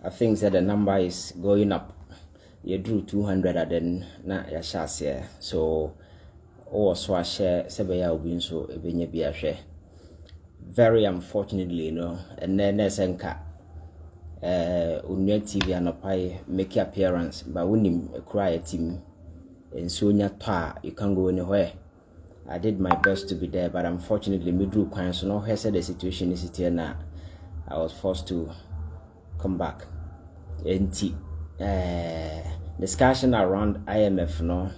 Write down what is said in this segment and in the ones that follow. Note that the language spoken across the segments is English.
I think that the number is going up. You drew 200 and then na ya shas here. So also I share sebeya ubin so ebenye bi share. Very unfortunately, and then esenka Unia TV anopai make appearance but when cry a team in Sonia Pa, you can't go anywhere. I did my best to be there, but unfortunately me drew quite so no said the situation is here now. I was forced to come back. Discussion around IMF no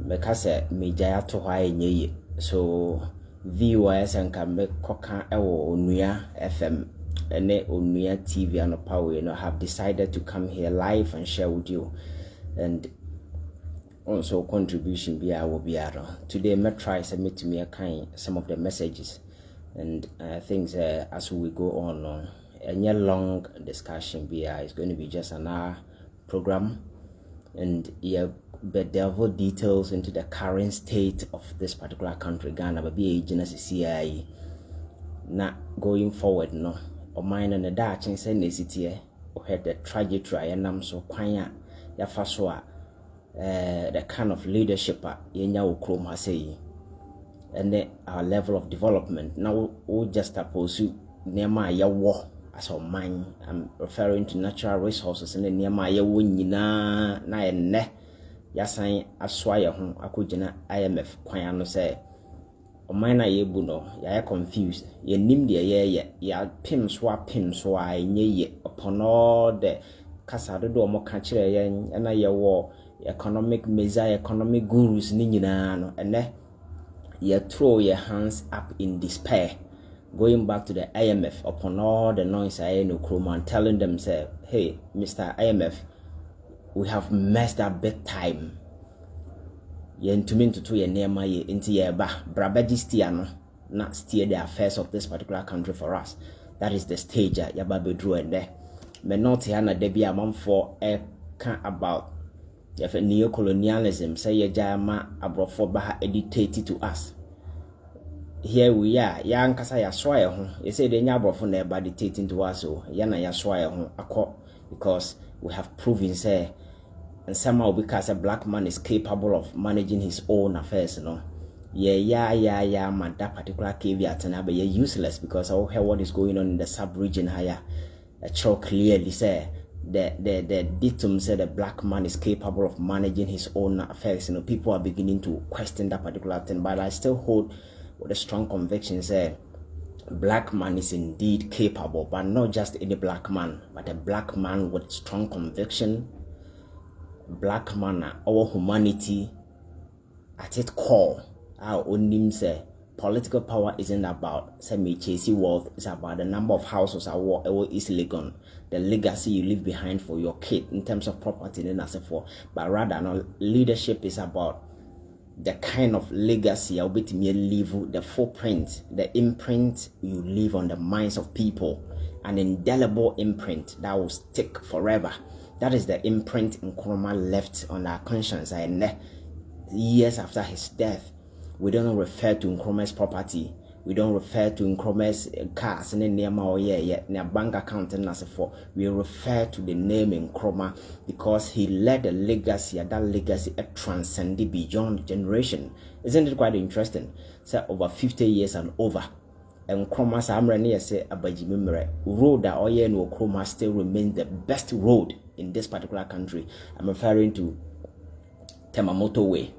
because me jaya to why nye so viewers and can make koka ewo Onuya FM and Onuya TV and Power have decided to come here live and share with you and also contribution be our today me try submit to me a kind some of the messages and things as we go on a long discussion is going to be just an hour program and but delve details into the current state of this particular country Ghana but be agency CIA not going forward no or mine and the Dutch and send city or had the trajectory and I'm so quiet ya faswa the kind of leadership yenya ukrom ha say and then our level of development now we just oppose nema yawo as a mine. I'm referring to natural resources and nema yawo nyina na enne yasan aswa ye ho akogina IMF kwan no say oman na yebu no ya confused ye nim de ye ya pim so a nye upon all the kasa do mo ka kire ye na ye wo economic measure economic gurus ni nyina no ene ye throw your hands up in despair going back to the IMF upon all the noise I no Kroman telling them say hey Mr. IMF we have messed up big time ye ntumi ntutu ye nema ye nti ye ba brabaji steer no na steer the affairs of this particular country for us. That is the stage ya ba bedru ende me not here na de bia manfo can about if neo-colonialism say ye jama abrofo ba dictate to us. Here we are ya nkasa ya soa ye ho ye say de nya abrofo na ba dictating to us so ya na ya soa ye ho akọ because we have proven say and somehow because a black man is capable of managing his own affairs, you know. Yeah, man, that particular caveat and be useless because I hear what is going on in the sub-region higher. A show clearly say the dictum said the black man is capable of managing his own affairs. You know, people are beginning to question that particular thing, but I still hold with a strong conviction say black man is indeed capable, but not just any black man, but a black man with strong conviction. Black man, our humanity at its core, our own name say political power isn't about say chasing wealth, it's about the number of houses our is legal, the legacy you leave behind for your kid in terms of property and as for, but rather no, leadership is about the kind of legacy I'll be to me leave, the footprint, the imprint you leave on the minds of people, an indelible imprint that will stick forever. That is the imprint Nkrumah left on our conscience. And years after his death, we don't refer to Nkrumah's property. We don't refer to Nkrumah's cars and near bank account and as for. We refer to the name Nkrumah because he led a legacy, and that legacy transcended beyond generation. Isn't it quite interesting? So over 50 years and over. And Nkrumah Samrani say Abajimimere road that Oye no Nkrumah still remains the best road in this particular country. I'm referring to Temamoto Way.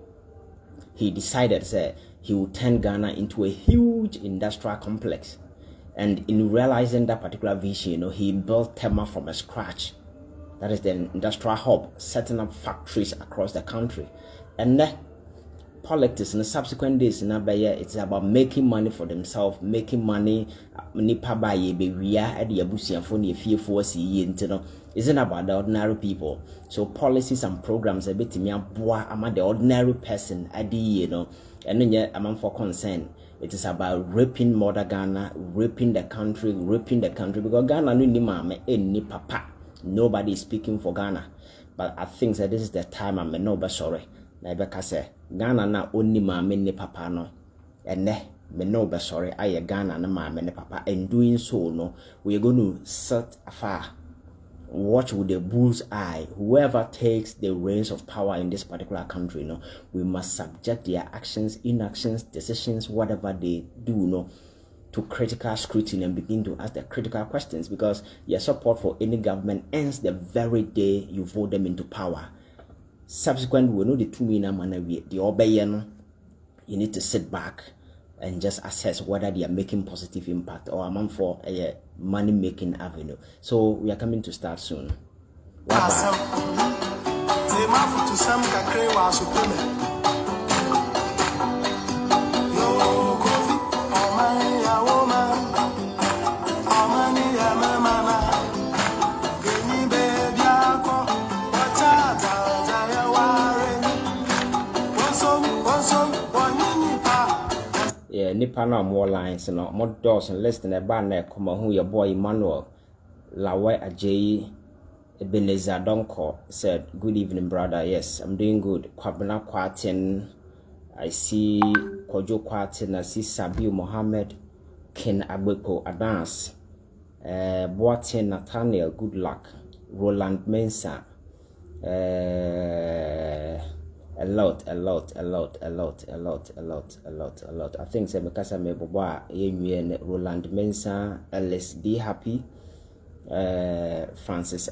He decided say he would turn Ghana into a huge industrial complex, and in realizing that particular vision, you know, he built Tema from scratch. That is the industrial hub, setting up factories across the country, and politics in the subsequent days in Abaya, it's about making money for themselves, making money. Nipa baye be we are at the abusian for the fear for isn't about the ordinary people. So policies and programs a bit me am the ordinary person at the and then yet among for concern. It is about raping mother Ghana, raping the country because Ghana no ni mama ni papa. Nobody is speaking for Ghana. But I think that this is the time I'm no sorry. Na say Ghana na only mama ni papa no. And me no be sorry I Ghana na mama ni papa. And doing so no, we are going to sit afar. Watch with the bull's eye. Whoever takes the reins of power in this particular country, you know, we must subject their actions, inactions, decisions, whatever they do, you know, to critical scrutiny and begin to ask the critical questions, because your support for any government ends the very day you vote them into power. Subsequent, we know the two winner manner the obeying. You need to sit back and just assess whether they are making positive impact or amount for a money making avenue. So we are coming to start soon. Nipa na more lines no more doors and list in a banner come who your boy Emmanuel Lawe Ajayi Ebenezer Donko said good evening brother. Yes, I'm doing good. Kwabena Kwatin, I see Kojo Kwatin, I see Sabiu Mohammed, Ken Agbeko Adance, Boatin Nathaniel, good luck, Roland Mensa, lot. I think say because me bobo a Roland Mensah, Ellis D Happy, Francis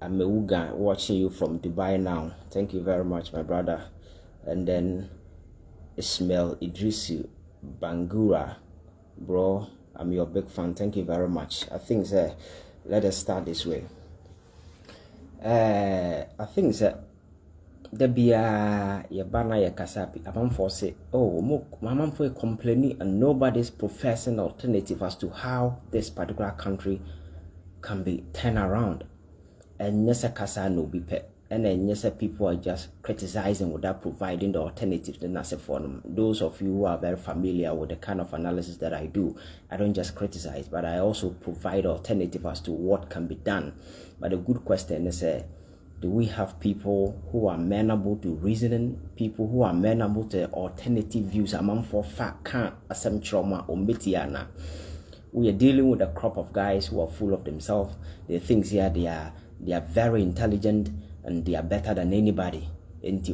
Ameuga watching you from Dubai now. Thank you very much, my brother. And then Ismail Idrisu Bangura, bro, I'm your big fan. Thank you very much. I think that let us start this way. I think that the bia ya bana ya kasapi amam for say oh mamam for complaining and nobody's professing alternative as to how this particular country can be turned around. And yes, a kasa no be pet. And then yes, people are just criticizing without providing the alternative. Then as for them, those of you who are very familiar with the kind of analysis that I do, I don't just criticize, but I also provide alternative as to what can be done. But the good question is, do we have people who are amenable to reasoning, people who are amenable to alternative views? Among for fact can't assem trauma or metiana. We are dealing with a crop of guys who are full of themselves. They think here they are very intelligent and they are better than anybody. And they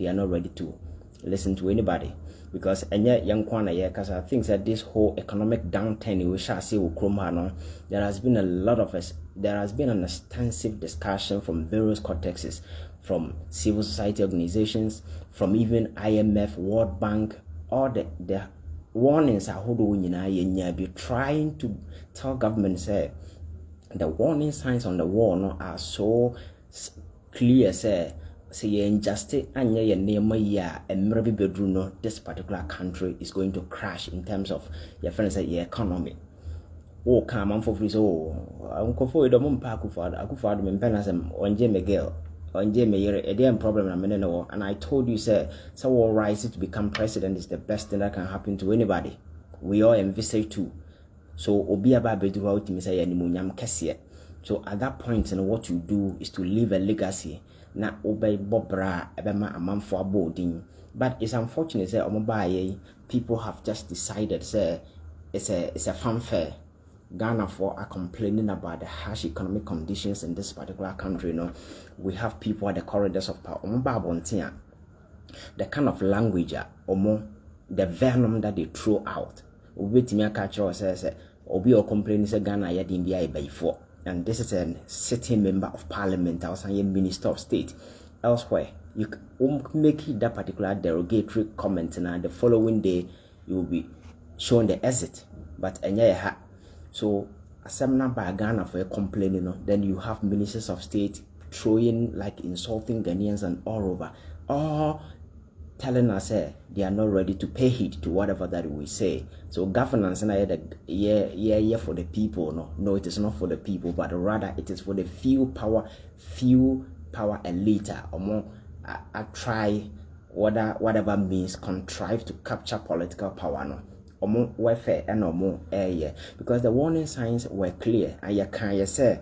are not ready to listen to anybody. Because young because I think that this whole economic downturn we shall see with Chroma, there has been an extensive discussion from various contexts, from civil society organizations, from even IMF, World Bank, all the warnings are be trying to tell governments the warning signs on the wall are so clear say injustice and maybe bedroom this particular country is going to crash in terms of your friends your economy. Oh come on for free uncle for the mum park for Miguel on a problem and I told you sir so rise to become president is the best thing that can happen to anybody. We all envisage too. So obi aba bedu out me say animunyam kese. So at that point and what you do is to leave a legacy. Na obey bobra ebema amamfo abodin. But it's unfortunate say omobaye people have just decided say it's a fanfare. Ghana for are complaining about the harsh economic conditions in this particular country. We have people at the corridors of power. The kind of language the venom that they throw out. Obi or complaining say Ghana ya India by 4. And this is a sitting member of parliament, also a minister of state. Elsewhere, you make that particular derogatory comment, and the following day you will be shown the exit. But so assembly by Ghana for a complaining, then you have ministers of state throwing like insulting Ghanaians and all over, or telling us they are not ready to pay heed to whatever that we say. So governance and for the people. No, it is not for the people, but rather it is for the few power elite or more. I try whatever means contrive to capture political power. Or more welfare and no more because the warning signs were clear and you can say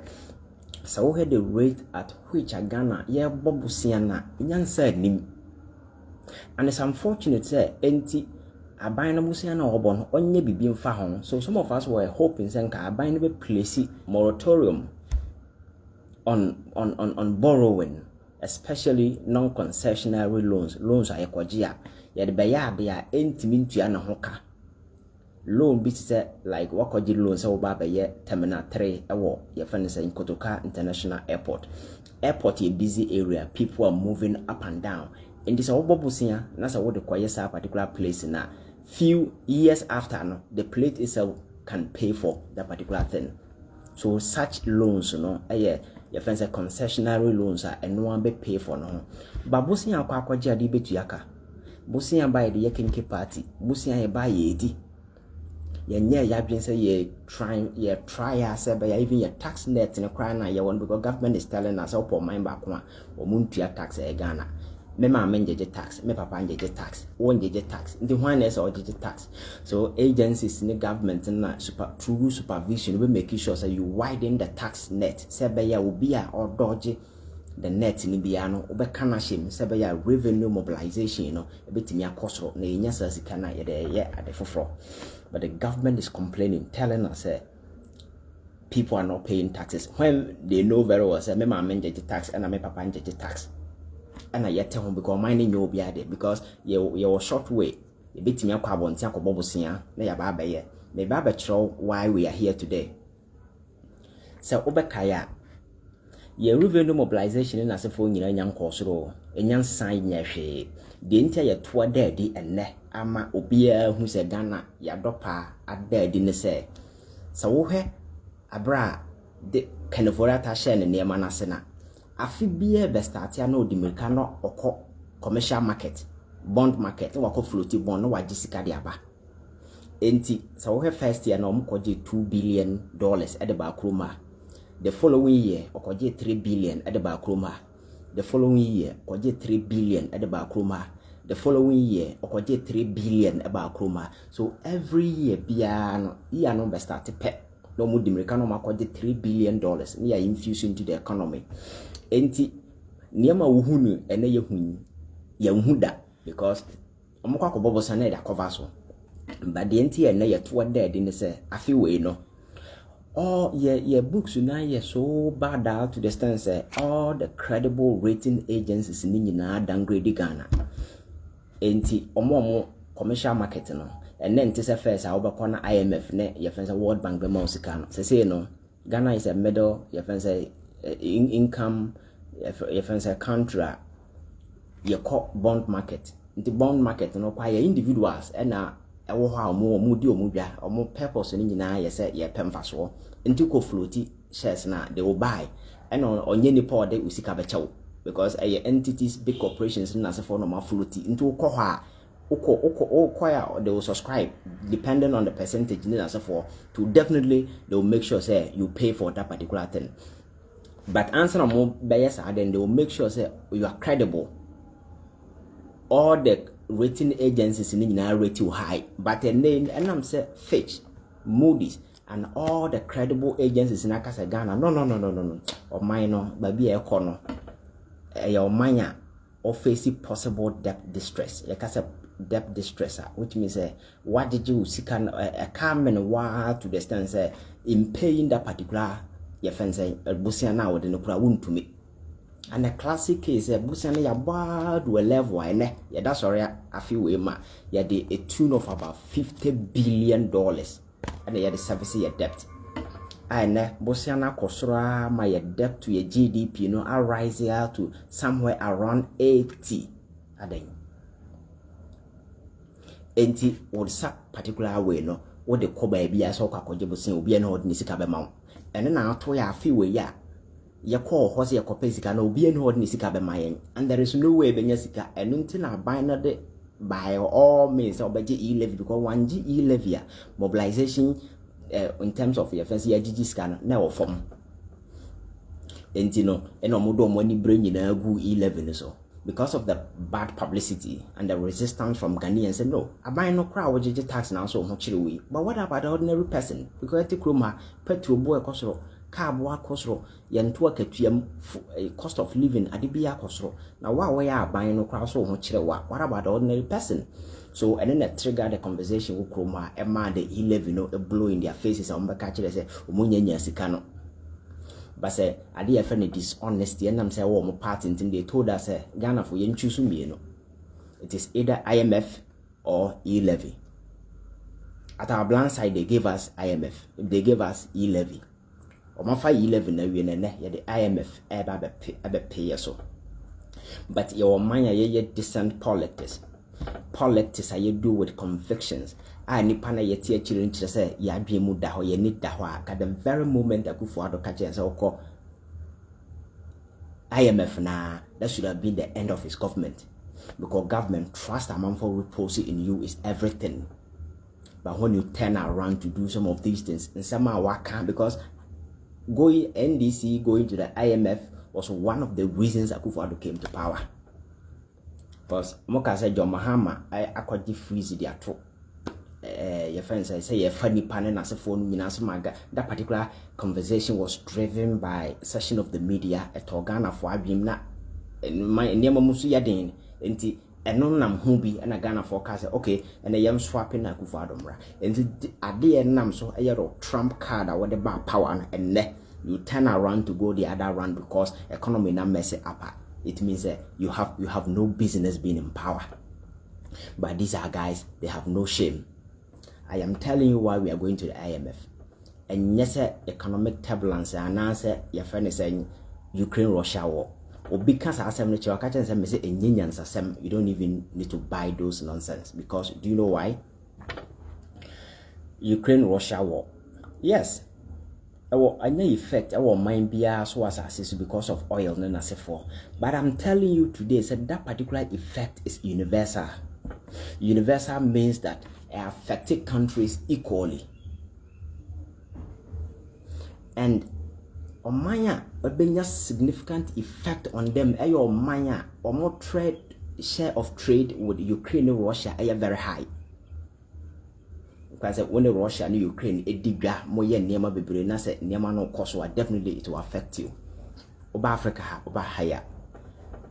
so we had the rate at which a Ghana bobusiana yan said nim. And it's unfortunate say enti abina musiana obon onye bibi mfa ho. So some of us were hoping say nka abina be place moratorium on borrowing, especially non-concessionary loans are ekwagia ya de beya bia entimi ntua na hoka loan be like wakoji loan so baba ye terminal 3 ewo ye friend say Kotoka International Airport a busy area, people are moving up and down. And this obobusia na say what the quiet particular place na few years after no the plate itself can pay for that particular thing. So such loans your friends say concessionary loans are and no one be pay for no. But busia akwaji adi betuyaka busia buy the yekinke party busia ye buy ye di ya been say ye try even your tax net in a cry na ye one because government is telling us up mind back one or muntia tax e Ghana. Me ma menjeje tax, me papa njeje tax, one jeje tax. The one is or jeje tax. So agencies in the government na through supervision we make sure so you widen the tax net. Sebe ya ubia or dodge the net in biano obe kana shim sebe ya revenue mobilization ebetimi akosoro na enya sasika na ye at the foforo. But the government is complaining, telling us people are not paying taxes when they know very well say me ma men tax and me papa njeje tax and I yet home because mine no be there because you short way you bit me akwa bonti akobo bosia na ya ba ye me ba chro why we are here today so obekaya ye revenue mobilization na se fo nyina nya nkosoro enyan san nya hwe de ntia ye to daddy enne ama obia hu se Ghana ya dopa adadi ne se so wo hwe abra de kanefora ta share ne nema na se na afi bia be start ya na odimirika no okọ commercial market bond market wa ko floating bond no wa gisika de aba enti so wo hwe first year na omkoje $2 billion at the bakroma. The following year, okoje 3 billion at the bakroma. The following year, okoje 3 billion at the bakroma. The following year, okoje 3 billion at bakroma. So every year, biano, iya no be start pe. No mu dimirika no makoje $3 billion. Ni ya infuse into the economy. Enti niema uhunu ene ye hunu ya uhuda because omukwa akobobo sana da cover so. But the enti ene ye to dead in say afi we no. All your books now are so bad out to the extent say all the credible rating agencies in Nina downgrade Ghana. Enti omo commercial market no. And then this first I over corner IMF ne your friends World Bank be Mosicano. Say no. Ghana is a middle your friends income your friends country your bond market. The bond market no quite individuals and ewo ha mo di omudwa omo purpose ni nyina ye se ye pemfa so nti ko floati shares na they will buy and onye ni pod de usika be chew because entities big corporations na se for no ma floati nti ko ha uko ya they will subscribe depending on the percentage ni na se for to definitely they will make sure say you pay for that particular thing but answer mo be yes then they will make sure say you are credible. All the rating agencies in Nigeria rate you high, but the name and I'm say Fitch, Moody's, and all the credible agencies in Akasa Ghana. No. Or minor, baby a corner. Your mania or facing possible debt distress. Like I said, debt distress, which means what did you seek a calm and while to the extent in paying that particular your friends a busia now with no problem to me. And the classic case, Busani ya bad to a level, and yeah, that's sorry, I feel we ma, yeah, a tune of about $50 billion, and yeah, the service your debt. And Bosiana Kosra, my debt to your GDP, you know, I rise here to somewhere around 80. And then, 80 would suck particular way, no, what the Koba be as all Kakojibusin will be an ordinary Sikabamount. And then I'll tell you a few way, yeah. Ya call horse ya kopesika na obi enu hodni sika be mayen and there is no way benya sika enu nti na buy na de by all means obeje e-levy because one G e-levy mobilization in terms of your first year GG scan na wo form enti no eno modo mo ni brain na gu e-levy so because of the bad publicity and the resistance from Ghanaians said no aban no kra wo GG tax na so ho chire we but what about the ordinary person because eti kroma petrol boy kosoro Kabwa kosro yantua katuam cost of living adibia kosro na wa ya ban no kwa so ho kire wa what about the ordinary person so and then trigger the conversation with kroma e ma the e-levy no blow in their faces am beka kire say omunyanya sika no but say ade ya friend dishonesty and am say wo mo party ntin they told us Ghana for yen choose me no it is either IMF or e-levy at our blind side they gave us IMF they gave us e-levy Omafa 11 na we ne ye the IMF ebe pay so but your mind ye decent politics I do with convictions nipa na ye tie chire nchire say ya adwe mu da ho ye ni da ho at the very moment akufo ado ka che say okọ IMF na that should have been the end of his government because government trust amount for reposing in you is everything but when you turn around to do some of these things and somehow waka because going NDC, going to the IMF was one of the reasons Akufo-Addo came to power. Because Moka said John Mahama, I could freeze the atro. Your friends say you're funny panel as a phone, that particular conversation was driven by session of the media at Organa for Abimna. My name Musuya Din, and no nam ho bi and a Ghana forecast okay and a yam swapping na kufadomra and ade nam so a trump card or the bar power and ne you turn around to go the other round because economy na mess it up. It means that you have no business being in power. But these are guys, they have no shame. I am telling you why we are going to the IMF. And yes, economic turbulence and answer your friend is saying Ukraine-Russia war. Or because I said you don't even need to buy those nonsense. Because do you know why? Ukraine-Russia war. Yes. Any effect our mind be so as assist because of oil and as for. But I'm telling you today, said that particular effect is universal. Universal means that it affected countries equally. And Omanya a significant effect on them. Ayo Omanya or more trade share of trade with Ukraine and Russia are very high. Because when the Russia and Ukraine it diga moye niema bebre na se niema no koso definitely it will affect you. Oba Africa oba higher.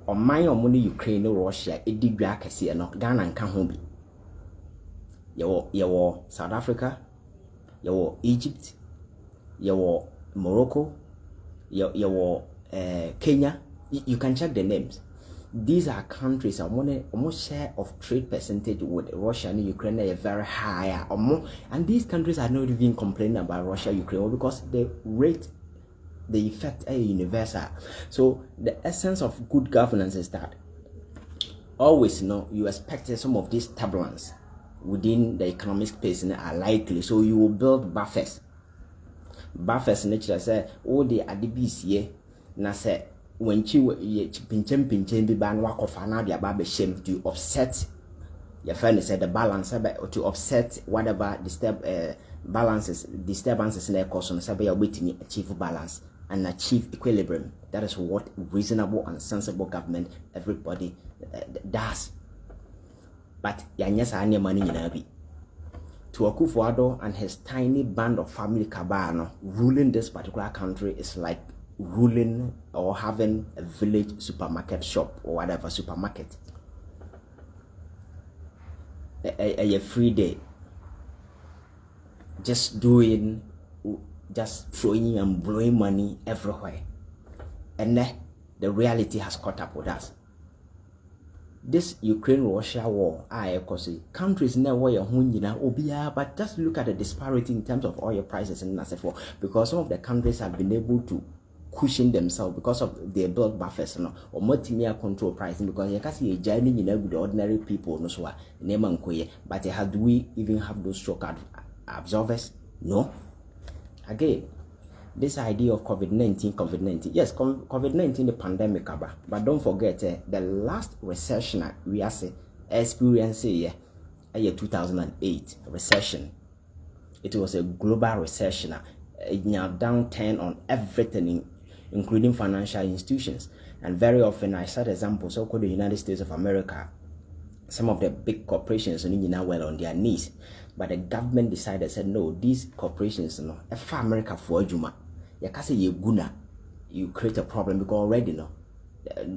Omanya omuni Ukraine and Russia it diga kese no Ghana nka ho bi. Yawo South Africa, yawo Egypt, yawo Morocco, yawo Kenya. You can check the names. These are countries almost share of trade percentage with Russia and Ukraine are very high, and these countries are not even complaining about Russia, Ukraine because the effect is universal. So the essence of good governance is that always you expect some of these turbulence within the economic space are likely, so you will build buffers. Buffers nature say all the adibis ye na say when you pinchen be ban work of another about shame to offset your friend said the balance to offset whatever disturbances in the course on say waiting achieve balance and achieve equilibrium. That is what reasonable and sensible government everybody does. But yanyasa anya money be to Akufo-Addo and his tiny band of family cabal ruling this particular country is like ruling or having a village supermarket shop or whatever supermarket. A free day. Just throwing and blowing money everywhere. And then the reality has caught up with us. This Ukraine-Russia war, countries never but just look at the disparity in terms of oil prices and so forth. Because some of the countries have been able to cushion themselves because of their built buffers or multi-year control pricing, because you can see a journey with the ordinary people but how do we even have those shock absorbers? No. Again, this idea of COVID-19, yes, COVID-19 the pandemic, but don't forget the last recession we are experiencing year 2008 recession. It was a global recession, now downturn on everything, including financial institutions. And very often I cite examples, so-called the United States of America. Some of the big corporations are now well on their knees, but the government decided, said no, these corporations if America for Juma, you can say you create a problem because already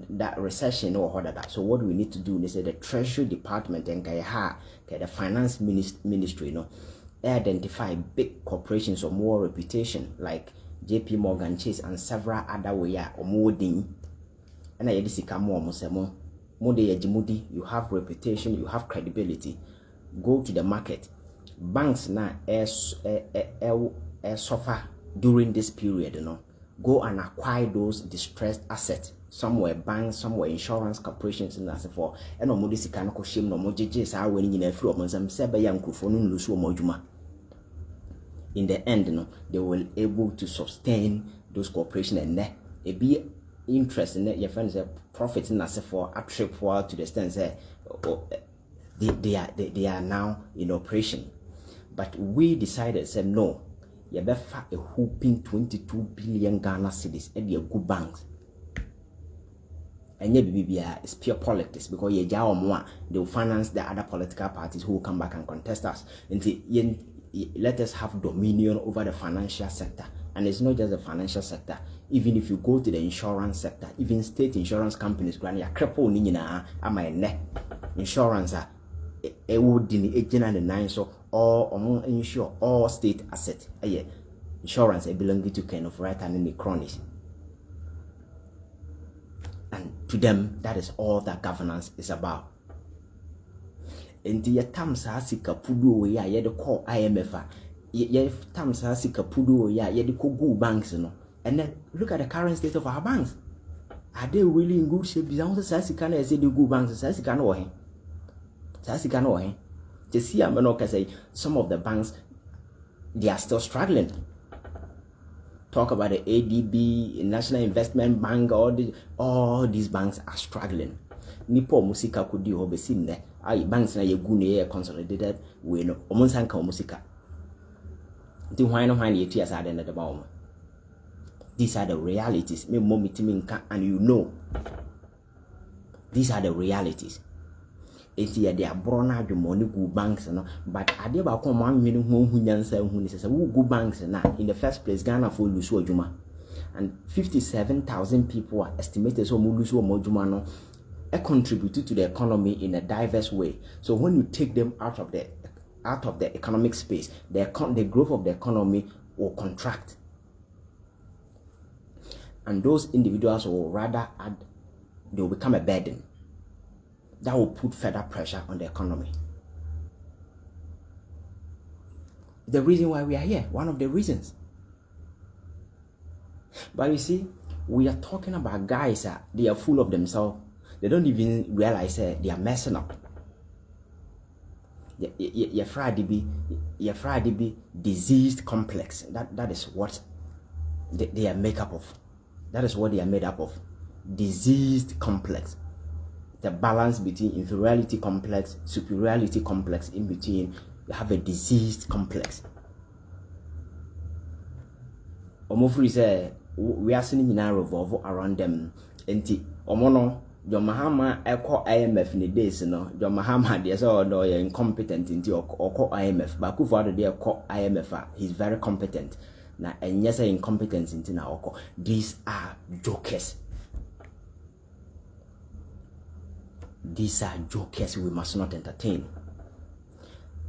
that recession or that. So what do we need to do? They say the Treasury Department and the Finance Ministry identify big corporations of more reputation like JP Morgan Chase and several other way or more ding. And I just come more you have reputation, you have credibility. Go to the market. Banks now suffer during this period, Go and acquire those distressed assets. Some were banks, some were insurance corporations and as for. And no more can shame no more judges are winning in a few of them. In the end, they will able to sustain those corporations and it be interest in your friends profits in as for attribute to the extent they are now in operation. But we decided said no, you better a whooping 22 billion Ghana cedis and your good banks. And it's pure politics because they will finance the other political parties who will come back and contest us. Let us have dominion over the financial sector. And it's not just the financial sector. Even if you go to the insurance sector, even state insurance companies, insurance a would in the 899 so all insure all state assets insurance belonging to kind of right and in the cronies. And to them, that is all that governance is about. And the terms are sika pudu ya ye the call IMF ye terms are sika pudu ya ye the go banks no. And then look at the current state of our banks. Are they really in good shape? Because sika na say the go banks sika no he. Sika no he. To see am say some of the banks they are still struggling. Talk about the ADB, National Investment Bank, all these banks are struggling. Nipo musika kudi obesin there. Aye banks na ye consolidated we no omonsanka musika. Nti hwan ye tia sa de na de ba omo. These are the realities. Me mo mitiminka and you know. These are the realities. Eti ya de abrona adwumoni gu banks no, but ade ba ko man nwene hu nyansa hu ni sese wo gu banks na in the first place Ghana for lose adwuma, and 57,000 people are estimated so mo lose adwuma no contribute to the economy in a diverse way. So when you take them out of the economic space, the growth of the economy will contract, and those individuals will rather they will become a burden. That will put further pressure on the economy. The reason why we are here, one of the reasons. But you see, we are talking about guys they are full of themselves. They don't even realize they are messing up. Your Friday be diseased complex. That is what they are made up of. That is what they are made up of. Diseased complex. The balance between inferiority complex, superiority complex, in between, you have a diseased complex. Omofri say we are seeing in revolve around them. Enti omono John Mahama eko IMF ni days no. John Mahama they say no you're incompetent inti oko IMF. But Kufuor dey eko IMF he's very competent. Na enye say incompetence inti na oko. These are jokers. These are jokers we must not entertain.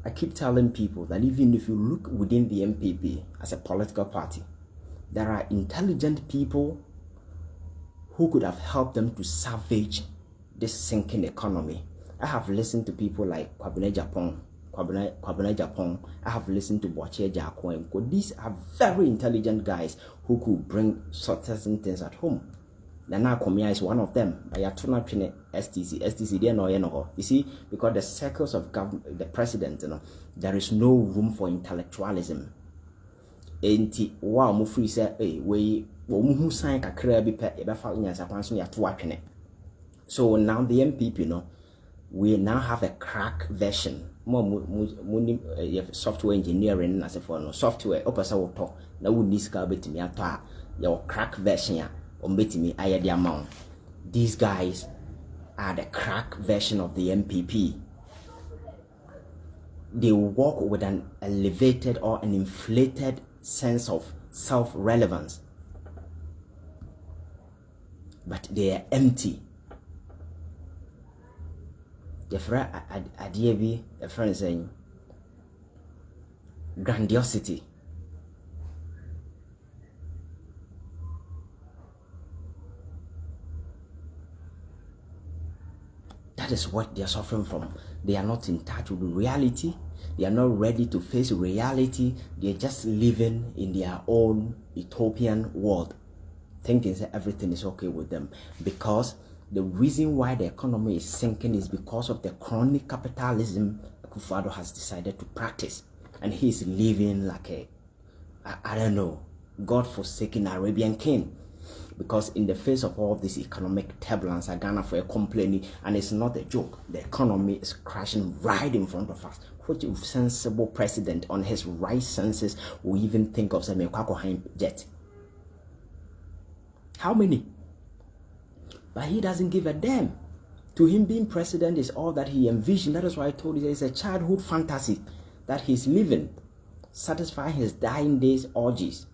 I keep telling people that even if you look within the MPP as a political party, there are intelligent people who could have helped them to salvage this sinking economy. I have listened to people like Kwabena Japan. I have listened to Boachie Jakwen. These are very intelligent guys who could bring certain things at home. Nana Komia is one of them. But Yatuna Pine STC, there no no. You see, because the circles of government, the president, there is no room for intellectualism. Enti wa mo free say, we mu sign kakra bi pe e be fa nyansa kwanso ya to atwene. So now the MPP we now have a crack version. Software engineering na se for no software opasa wo to na wo niska betimi ato a your crack version ya. These guys are the crack version of the MPP. They walk with an elevated or an inflated sense of self-relevance, but they are empty. The friend saying grandiosity. That is what they are suffering from. They are not in touch with reality. They are not ready to face reality. They are just living in their own utopian world, thinking that everything is okay with them. Because the reason why the economy is sinking is because of the chronic capitalism Kufuor has decided to practice. And he is living like I don't know, God-forsaken Arabian king. Because in the face of all this economic turbulence, Ghana for a complaining, and it's not a joke, the economy is crashing right in front of us. Which sensible president on his right senses will even think of saying jet? How many? But he doesn't give a damn. To him, being president is all that he envisioned. That is why I told you it's a childhood fantasy that he's living, satisfying his dying days orgies.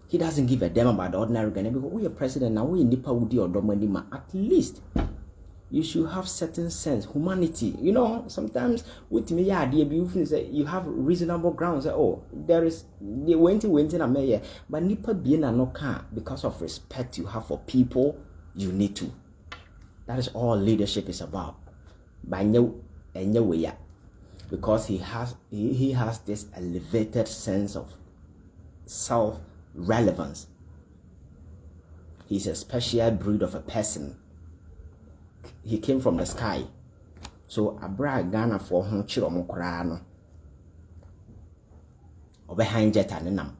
He doesn't give a damn about the ordinary Ghanaian because we are president now. We nipa wudi or domanima at least you should have certain sense, humanity. Sometimes with me, you have reasonable grounds. Oh, there is the waiting a mayor, but nipa being a no car because of respect you have for people, you need to. That is all leadership is about. By no way, because he has this elevated sense of self-relevance. He's a special breed of a person. He came from the sky. So abra Ghana for hon chiro mo kra no. Obehan jet anenam.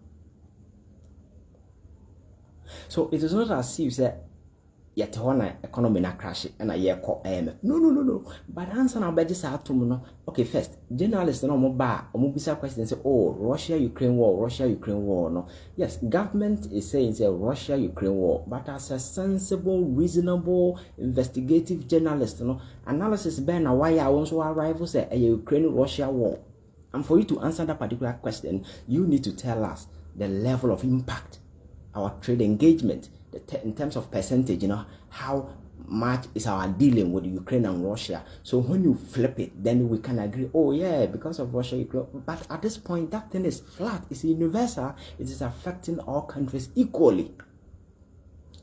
So it is not as if say yet one economy na crash and a year call IMF. No. But answer now beji sa atom no. Okay, first, journalists no mo ba omo bisa question say, oh, Russia-Ukraine war no. Yes, government is saying say Russia-Ukraine war, but as a sensible, reasonable, investigative journalist no, analysis be na why I want to arrive say a Ukraine-Russia war. And for you to answer that particular question, you need to tell us the level of impact, our trade engagement, in terms of percentage, how much is our dealing with Ukraine and Russia. So when you flip it, then we can agree, oh yeah, because of Russia, Ukraine. But at this point, that thing is flat. It's universal. It is affecting all countries equally.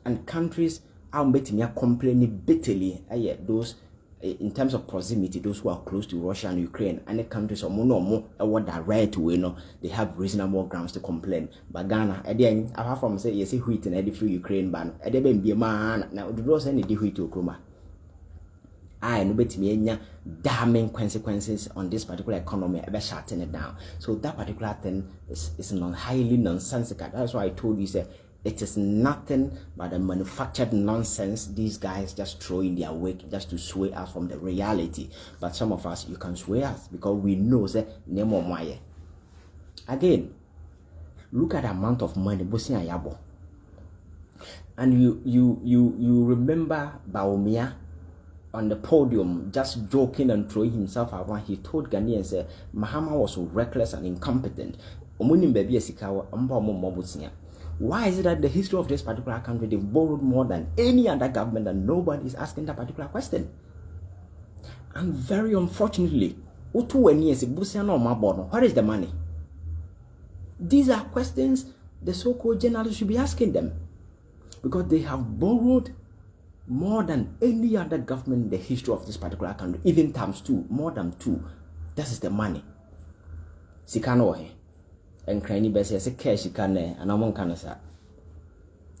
And countries are complaining bitterly, those in terms of proximity, those who are close to Russia and Ukraine, and the countries are more direct way, they have reasonable grounds to complain. But Ghana, again, apart from say yes, wheat and any free Ukraine ban, and be a man now the rose any wheat to Kruma. I know bet me damning consequences on this particular economy, ever shutting it down. So that particular thing is highly nonsensical. That's why I told you say it is nothing but a manufactured nonsense these guys just throw in their wake just to sway us from the reality. But some of us, you can sway us because we know that nemo maye. Again, look at the amount of money Bosia Yabo. And you remember Baumia on the podium just joking and throwing himself around. He told Ghanaians that Mahama was so reckless and incompetent. Why is it that the history of this particular country, they've borrowed more than any other government and nobody is asking that particular question? And very unfortunately, where is the money? These are questions the so-called journalists should be asking them, because they have borrowed more than any other government in the history of this particular country, even times two, more than two. That is the money. Sikano and cranny best as a cash you can and among canasa.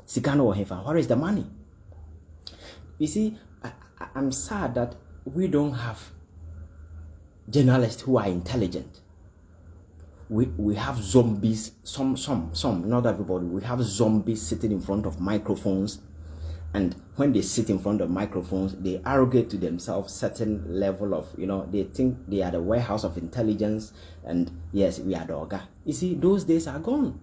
Sikano hefa, where is the money? You see, I'm sad that we don't have journalists who are intelligent. We have zombies, some, not everybody. We have zombies sitting in front of microphones, and when they sit in front of microphones, they arrogate to themselves certain level of, they think they are the warehouse of intelligence, and yes, we are the orga. You see, those days are gone.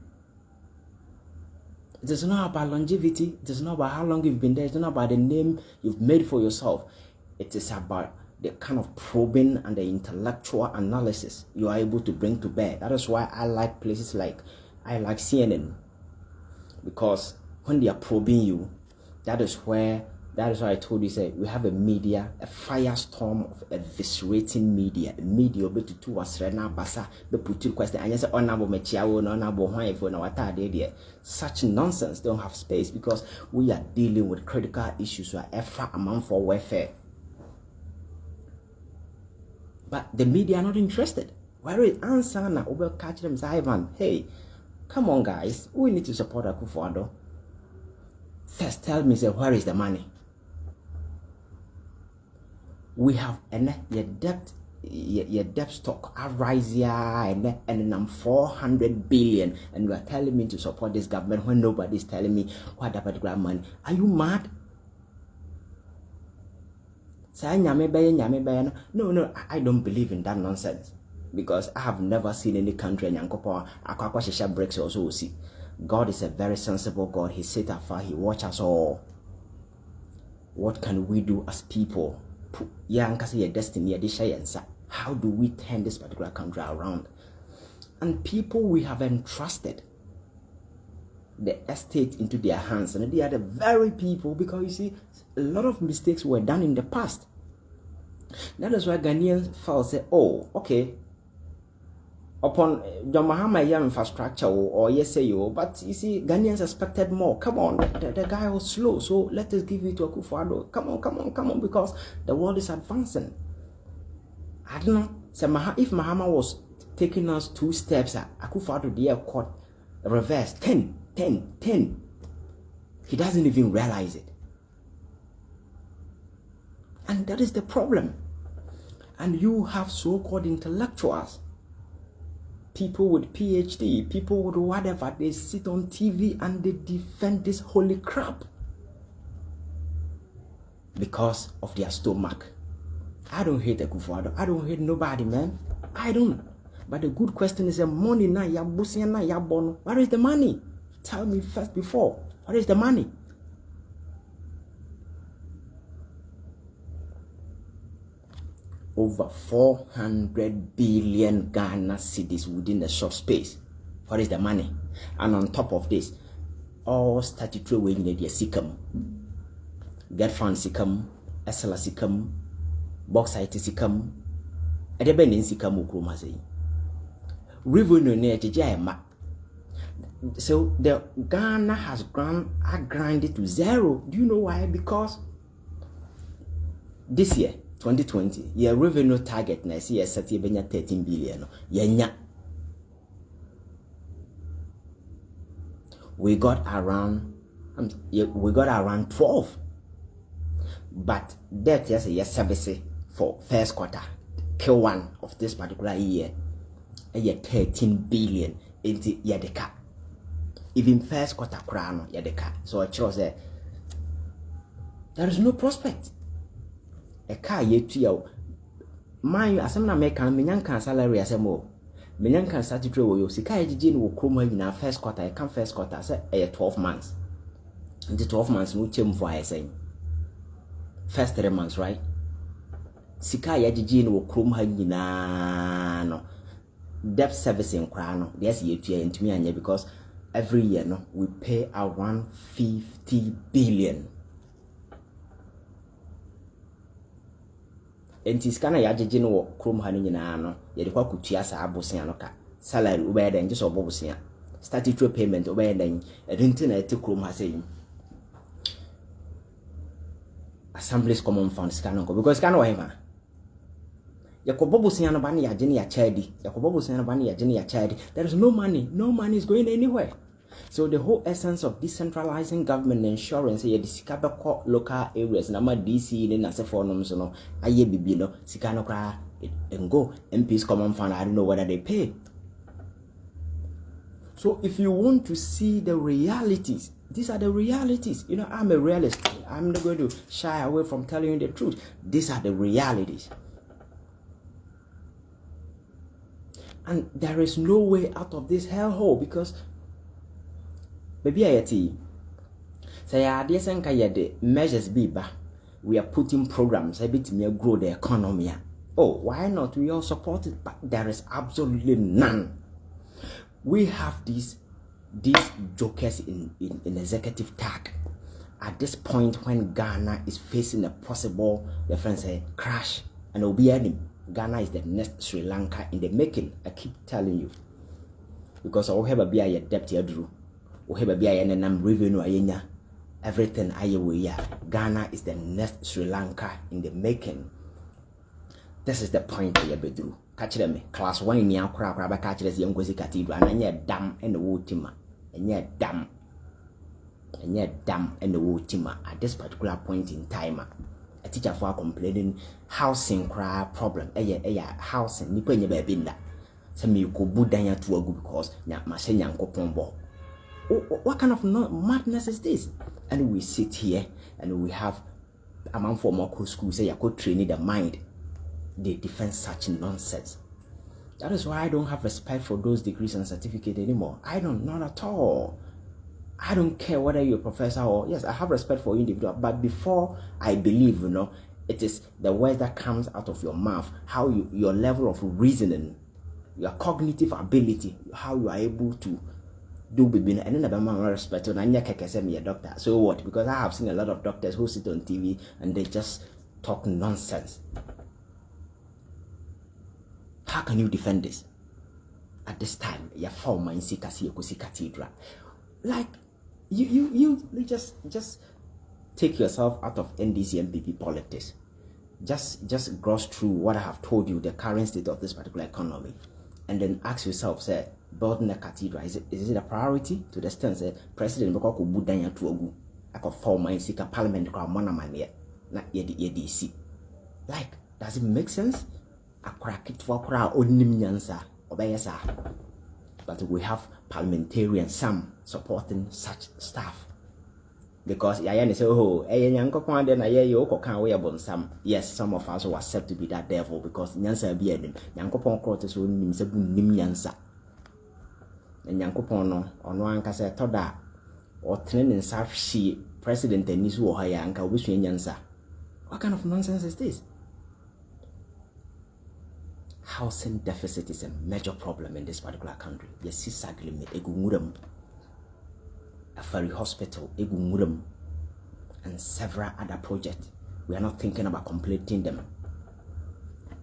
It is not about longevity. It is not about how long you've been there. It's not about the name you've made for yourself. It is about the kind of probing and the intellectual analysis you are able to bring to bear. That is why I like places like, I like CNN. Because when they are probing you, that is why I told you, say, we have a media, a firestorm of eviscerating media. Media be to was rena basa be put you question and you say honorable mechiawo no honorable hwan for na wata there. Such nonsense don't have space, because we are dealing with critical issues where effort amount for welfare. But the media are not interested. Where is answer na over catch them Ivan? Hey, come on guys, we need to support Akufo-Addo. First tell me, say, where is the money? We have your debt stock rise here and 400 billion, and you are telling me to support this government when nobody is telling me what that particular money. Are you mad? No, I don't believe in that nonsense, because I have never seen any country and Yankopa breaks also see. God is a very sensible God. He sits afar, he watches us all. What can we do as people? Your destiny, how do we turn this particular country around? And people we have entrusted the estate into their hands, and they are the very people, because you see, a lot of mistakes were done in the past. That is why Ghanaians felt, say, oh, okay, upon John Mahama infrastructure or yes, say you, but you see, Ghanaians expected more. Come on, the guy was slow, so let us give it to Akufo-Addo. Come on, because the world is advancing. I don't know. So if Mahama was taking us 2 steps, Akufo-Addo there caught reverse 10. He doesn't even realize it. And that is the problem. And you have so-called intellectuals, people with PhD, people with whatever, they sit on TV and they defend this holy crap because of their stomach. I don't hate Akufo-Addo. I don't hate nobody, man. I don't. But the good question is, money na ya busia na ya bono. Where is the money? Tell me first before. Where is the money? Over 400 billion Ghana cedis within a short space. What is the money? And on top of this, all statutory way in the sikam, get fund sikam, SLA sikam, bauxite sikam, edeben sikam ukrumazei. Revenue ne. So the Ghana has grinded to zero. Do you know why? Because this year, 2020, your revenue target next year set 13 billion. We got around 12. But that is a year service for first quarter, Q1 of this particular year, a year 13 billion into yadeka. Even first quarter crown yadeka. So I chose there is no prospect. A car yet to you. Mind as I'm not making Minyankan salary as a more. Minyankan statutory will you see Kaijin will come in our first quarter. I come first quarter, say 12 months. And the 12 months no change for I say. First 3 months, right? Sika Yajin will come in no debt servicing crown. Yes, you into me and because every year no we pay around 50 billion. Enti skana ya jeje no wo krom ha no nyina no ye de kwa kutua sa abosia no ka salary ubeye den je so bobosia statutory payment ubeye den edinti na ete krom ha sei assemblies common fund skana ko because skana wa hema ya ko bobosia no ba ne ya je ne ya charity ya ko bobosia no ba ne ya je ne ya charity. There is no money is going anywhere. So the whole essence of decentralizing government insurance is the local areas. Nama DC in as a form so no aye bibi no sika no kra and go MPs common fund. I don't know whether they pay. So if you want to see the realities, these are the realities. You know, I'm a realist. I'm not going to shy away from telling you the truth. These are the realities. And there is no way out of this hellhole because baby ayati say ideas and kayade measures be ba we are putting programs a bit me grow the economy. Oh, why not? We all support it, but there is absolutely none. We have these jokers in executive tag at this point when Ghana is facing a possible, your friends say, crash and it'll be ending. Ghana is the next Sri Lanka in the making. I keep telling you because I will have a be debt here drew. We have a revenue everything Ghana is the next Sri Lanka in the making. This is the point I be do. Catch them class 1 in your crab catch the young cathedral and yet dam and the wotima and yet dam and the wotima at this particular point in time. A teacher for complaining housing crab problem housing nipa nye baby nda. Some you go budanya to a good because Masenya Kopombo. What kind of madness is this? And we sit here and we have a man for more school say you could train the mind. They defend such nonsense. That is why I don't have respect for those degrees and certificates anymore. I don't, not at all. I don't care whether you're a professor or yes, I have respect for you individual, but before I believe, you know, it is the word that comes out of your mouth, how your level of reasoning, your cognitive ability, how you are able to do be been and never man respect and anya keke say me a doctor. So what? Because I have seen a lot of doctors who sit on TV and they just talk nonsense. How can you defend this? At this time, your former in Sikasi Cathedral. Like you just take yourself out of NDC and PP politics. Just gross through what I have told you, the current state of this particular economy, and then ask yourself, say, building a cathedral, is it a priority to the extent that President Boko Budanya to Ogu, I could form in Sika Parliament Mona not EDC. Like, does it make sense? A crack it for onim nyansa obayesa. But we have parliamentarians, some supporting such stuff. Because say, oh, yes, some of us will accept to be that devil because nyansa be them. Yankopon court is nim nyansa. And Yankopon no ono anka say toda or training self she president and nisu or yanka wish nyansa. What kind of nonsense is this? Housing deficit is a major problem in this particular country. Yes, sadly, a ferry hospital, and several other projects. We are not thinking about completing them.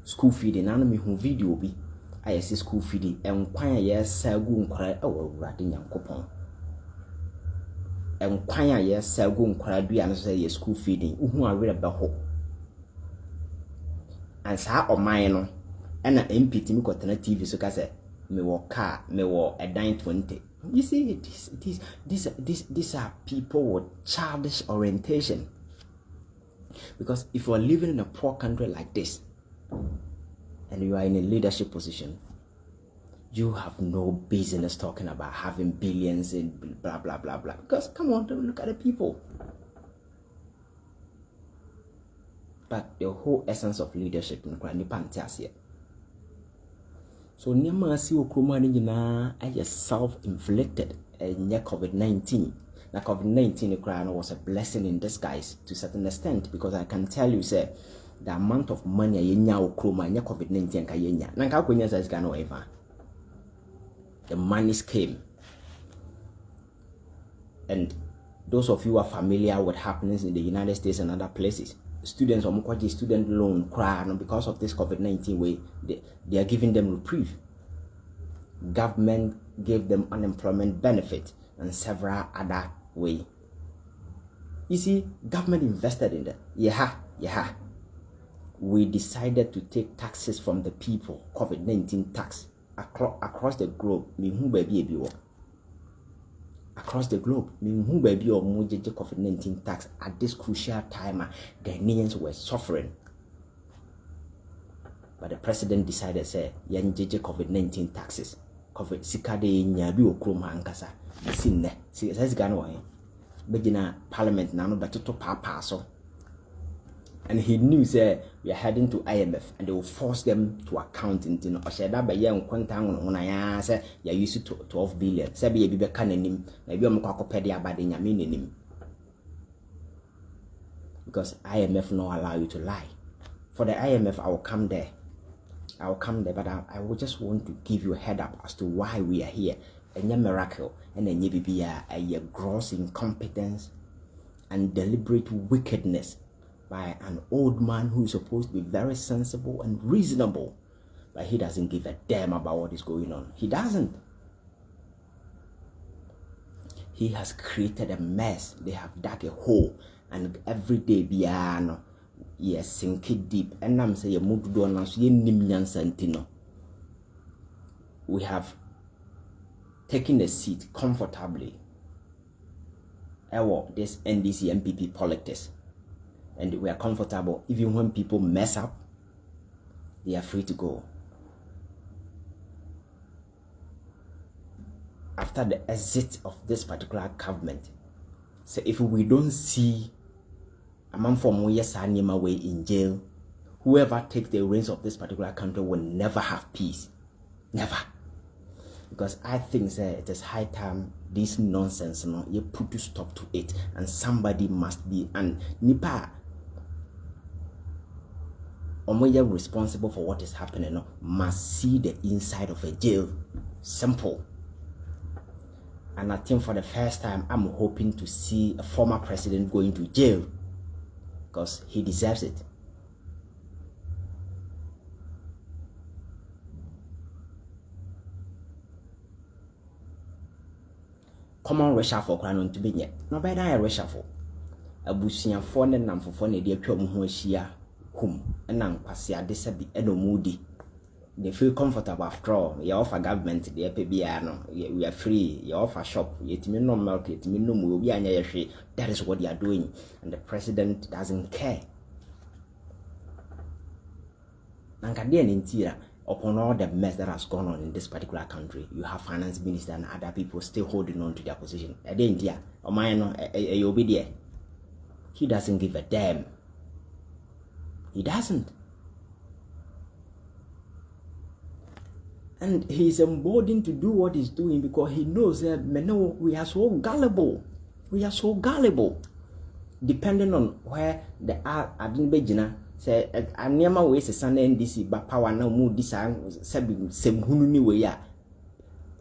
School feeding, and me who video be. I see school feeding, and quite yes, Sagun cry, oh, ratting young coupon. And quite yes, Sagun cry, do you say school feeding? Who are read about hope. And sa or mine. And an MP to me got a TV so say me walk car, me walk a dime 20. You see, these are people with childish orientation. Because if you are living in a poor country like this, and you are in a leadership position, you have no business talking about having billions and blah blah blah blah. Because come on, look at the people. But the whole essence of leadership in Kranipantias here. So nyama si okroma ni nyina ay self-inflicted and COVID-19. Now COVID-19 was a blessing in disguise to a certain extent because I can tell you say the amount of money yenya okroma nya COVID-19 ka yenya. Na nka kwenya say Ghana over. The monies came. And those of you who are familiar with happenings in the United States and other places, students or mukwaji student loan cry because of this COVID-19 way they are giving them reprieve. Government gave them unemployment benefit and several other way. You see, government invested in that. Yeah. We decided to take taxes from the people, COVID-19 tax across the globe. Across the globe, who baby or COVID-19 tax at this crucial time, Ghanaians were suffering. But the president decided, say, yanjeje COVID-19 taxes. COVID sikade nyabi okroma ankasa. Sinne, says Ghana. Begina parliament now, but to papa so. And he knew say we are heading to IMF and they will force them to account in or share that by young quantang when I say you used to 12 billion. Say be a canem, maybe I'm cocopedia by the yamin. Because IMF no allow you to lie. For the IMF, I will come there, but I will just want to give you a head up as to why we are here. And a miracle, and then you be a gross incompetence and deliberate wickedness by an old man who is supposed to be very sensible and reasonable, but he doesn't give a damn about what is going on. He doesn't. He has created a mess. They have dug a hole, and every day biano, yes, sink it deep. And I'm saying, we have taken a seat comfortably. This NDC MPP politics. And we are comfortable. Even when people mess up, they are free to go. After the exit of this particular government, so if we don't see a man from Moya way in jail, whoever takes the reins of this particular country will never have peace. Never. Because I think it is high time this nonsense, you put to stop to it, and somebody must be, and Nipa Omoya responsible for what is happening must see the inside of a jail. Simple. And I think for the first time, I'm hoping to see a former president going to jail because he deserves it. Common reshuffle kwanon to be yet. No better a reshuffle. A busian phone and nam for phone a dear shia whom and nam passia disabi edo moody. They feel comfortable after all. You offer government the PBR, we are free, you offer shop, yet me no milk, yet me no movie, and that is what they are doing, and the president doesn't care. Nankadian in Tira, upon all the mess that has gone on in this particular country, you have finance minister and other people still holding on to their position. India, or mine, you'll be there. He doesn't give a damn. He doesn't. And he's emboldened to do what he's doing because he knows that we are so gullible. We are so gullible. Depending on where the Adinbejina say, I'm near my ways, a Sunday NDC, but power now move this same way.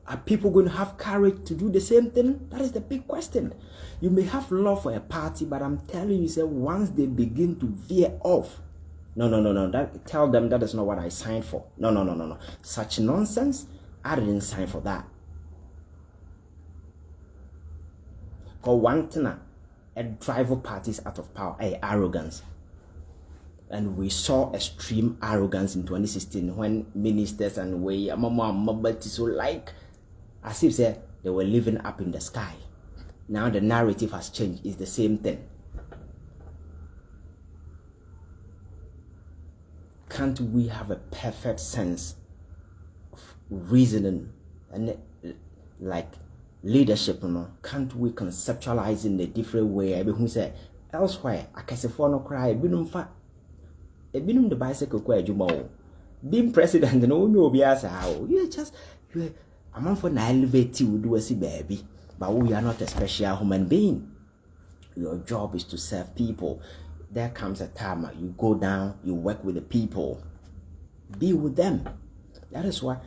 Are people going to have courage to do the same thing? That is the big question. You may have love for a party, but I'm telling you, say, once they begin to veer off, no. Tell them that is not what I signed for. No. Such nonsense, I didn't sign for that. Because one thing, a driver parties out of power, arrogance. And we saw extreme arrogance in 2016 when ministers and so like, as if say, they were living up in the sky. Now the narrative has changed. It's the same thing. Can't we have a perfect sense of reasoning and like leadership? Can't we conceptualize in a different way? Who say elsewhere? I can say for no cry. Binum the bicycle quite jumo. Being president, no be as how you just I'm on for elevate you do a see baby, but we are not a special human being. Your job is to serve people. There comes a time you go down, you work with the people, be with them. That is why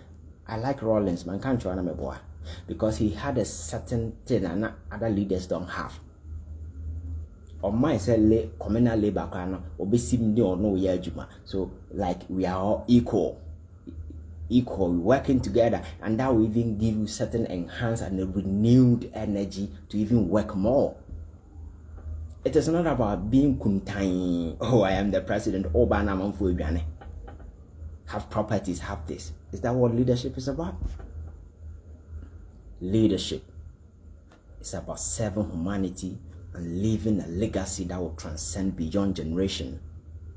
I like Rollins, man, can't you boy, because he had a certain thing and other leaders don't have. On my say communal labor can obey or no yajuma. So like we are all equal, working together, and that will even give you certain enhanced and a renewed energy to even work more. It is not about being kuntain. Oh, I am the president. Oh, have properties, have this. Is that what leadership is about? Leadership is about serving humanity and leaving a legacy that will transcend beyond generation.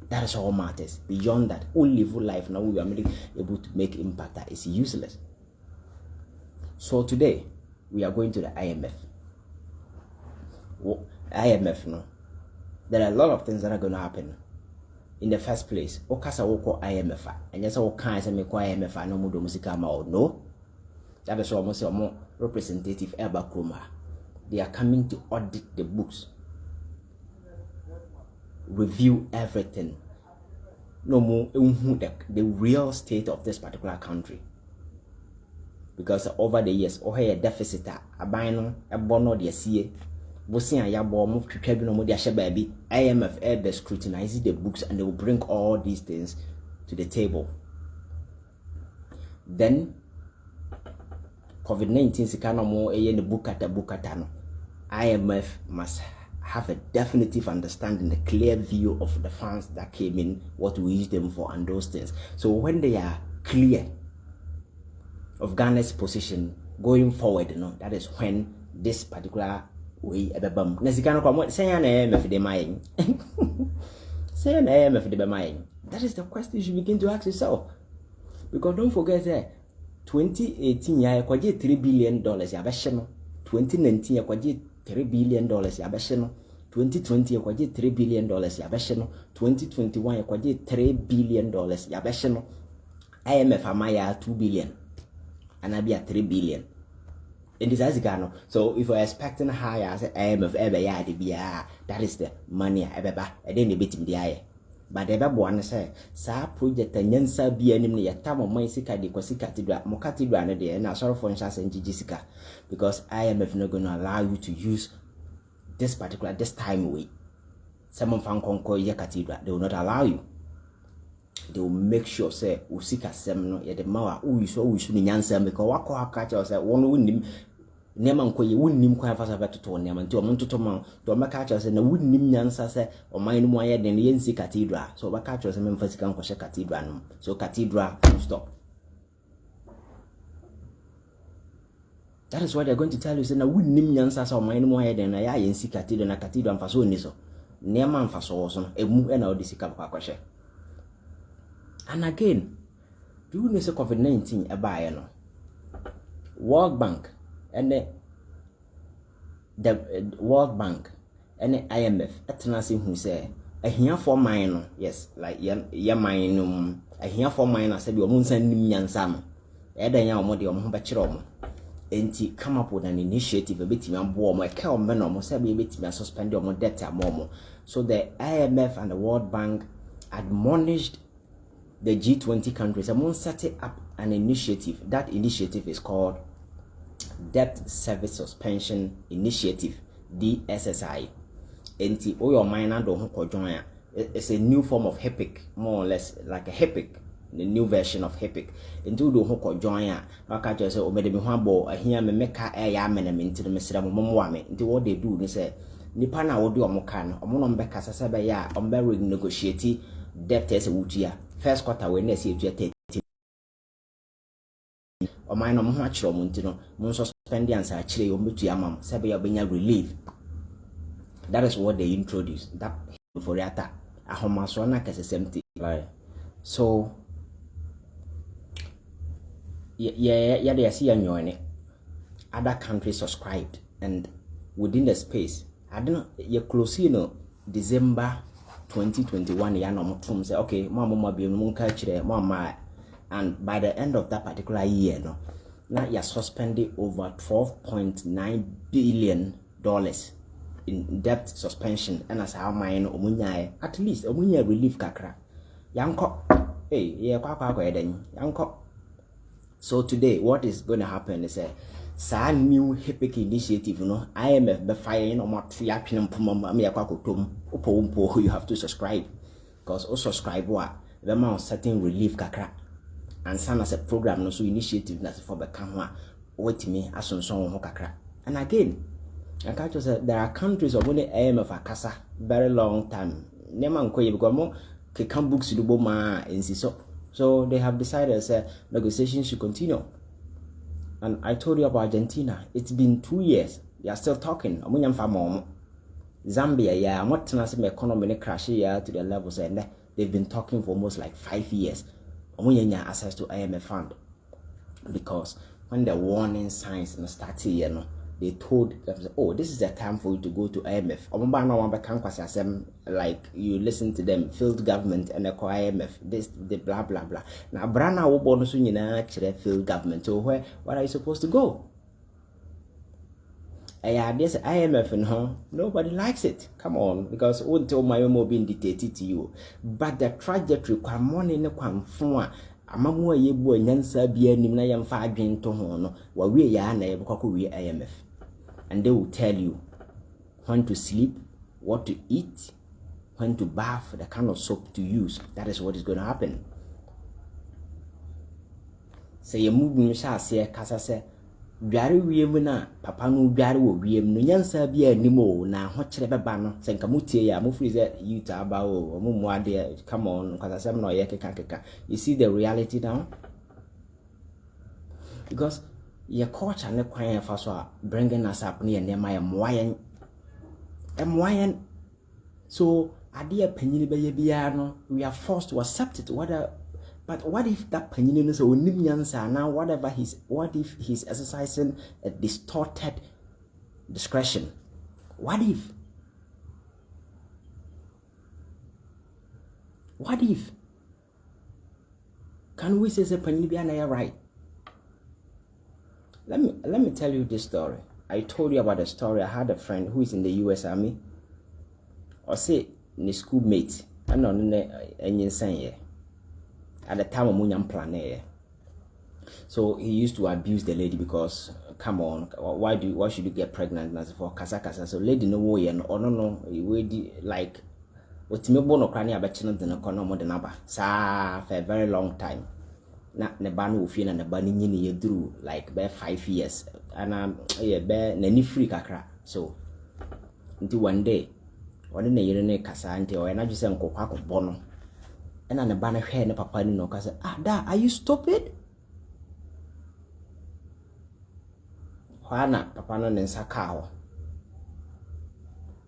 That is all matters. Beyond that, who live life now we are able to make impact that is useless. So today we are going to the IMF. IMF, no. There are a lot of things that are going to happen. In the first place, Okasa woko IMF, and yes, all kinds of make IMF no mudo musikama or no. That is almost a more representative Eba Kroma. They are coming to audit the books, review everything. No more the real state of this particular country. Because over the years, a deficit, a bino, a bono, the CA. IMF ever scrutinizes the books and they will bring all these things to the table. Then COVID-19 sikano mo the bukata. IMF must have a definitive understanding, a clear view of the funds that came in, what we use them for, and those things. So when they are clear of Ghana's position going forward, that is when this particular way ebebam nasikano kwa say an IMF de mine. Say an IMF de mine. That is the question you should begin to ask yourself. Because don't forget that 2018 ya kwaje $3 billion ya basheno. 2019 ya kwaje $3 billion ya basheno. 2020 ya kwaje $3 billion ya basheno. 2021 ya kwaje $3 billion ya basheno. IMF amaya $2 billion. Anabia $3 billion. In this Azikano. So if we're expecting higher, IMF that is the money and then the bit in the eye. but the babu one say sa project nyansa bi anim ne yata mo sika de kwasi cathedral mo cathedral ne de na sorry for instance sika because IMF not going to allow you to use this time away. Some fan conquer your cathedral, they will not allow you. They will make sure say usika semno ye de mawa uyiso nyansa because wako catch us say one win nema nkoye wunnim kwa fasa betoto nema nti omontoto ma to maka cha se na wunnim nyansa se o man no aye den yensi cathedral so baka cha se memfa sika nkohye cathedral no so cathedral stop. That is what they're going to tell you say na wunnim nyansa se o man no aye den na ya yensi cathedral na cathedral mfa so ni so nema mfa so so no emu e na odi sika kwa kwahye. And again, do you know say COVID-19 e ba ye no World Bank and the World Bank and the IMF attenasi who say a here for mine yes like ya mine a here for mine I said you won't send me nyansam eda ya omo de omo ba kire omo enti come up with an initiative a bit me abo omo e ka omo na omo say be bit me suspend omo debt amomo. So the IMF and the World Bank admonished the G20 countries and set up an initiative. That initiative is called Debt Service Suspension Initiative, DSSI. Enti o your mind and don't join. It's a new form of HIPIC, more or less like a HIPIC, the new version of HIPIC. Into do hoko join ya. Waka just say o me de me hwabo ahia me meka e ya mename nti me sira mo mo me. Nti what they do they say nipa na wo de omo kan omo no mbeka sase be ya omo be renegotiate debt as a wutia. First quarter when they see you o man no mo achiro mo ntino mo suspend answer achire yo metu amam sebe ya benya relief. That is what they introduced. That for yata ahomaso na kesesempti like so yeah they see anyone other countries subscribed and within the space I don't know you close December 2021 ya no mo tum say okay mama bi no nka chire mama. And by the end of that particular year, no, now you're suspending over $12.9 billion in debt suspension. And as how mine omunya at least omunya relief kakra. Yanko, hey, yeah, yanko. So today, what is going to happen is a new HIPIC initiative, you know, IMF be firing on what free appeal you have to subscribe because also subscribe what the amount certain relief kakra. And some as a program no so initiative na for be kan ho a wait me asonson ho kakra. And again I can't just say there are countries of only IMF akasa very long time nema nkoye because mo kekan books do bo ma ensi so they have decided say negotiations should continue. And I told you about Argentina. It's been 2 years they are still talking omunya mfa mo Zambia yeah what na say economy crash yeah to the levels and they've been talking for almost like 5 years. Omunya access to IMF fund because when the warning signs started, you know, they told them, oh, this is the time for you to go to IMF. Like you listen to them, field government and the IMF, this, the blah blah blah. Now, Brana bonus actually field government. So what are you supposed to go? Yeah, this IMF and nobody likes it. Come on, because until my own being dictated to you. But the trajectory kwa money in the kwamfua amamu yebu nyansa bia nim na yemfa adwen to ho no wa we ya na yebukako we IMF. And they will tell you when to sleep, what to eat, when to bath, the kind of soap to use. That is what is going to happen. Say you move me sha say kasa say Biari wiem na papa no biari wo wiem no nyansa bia animo na ho kire beba no senka mutie ya mo free say you ta ba o mo mo ade come on kwasa sem no ye keka. You see the reality now because your culture ne kwan fa so bringing us up near my moyen so ade panyin be ye bia no we are forced to accept it whether. But what if that panyin is onim nyansa now what if he's exercising a distorted discretion? What if? Can we say panyin bi na right? Let me tell you this story. I told you about the story. I had a friend who is in the US Army. Or say his schoolmate And on any saying at the time of Munyam plan. So he used to abuse the lady because come on, why should you get pregnant as for kasa? So lady no way and no we like what me born okra na abechino de no kono mo de naba sa for a very long time. Na ne ba no ofie na ne ba ni nyini ye duru like be 5 years and yeah be na ni free kakra. So until one day one na yire ne kasa anti o na juse nkokwa ko bono na ne ba na hwe ne papa ni no kasa da are you stupid? Hwana papa no nsa ka ho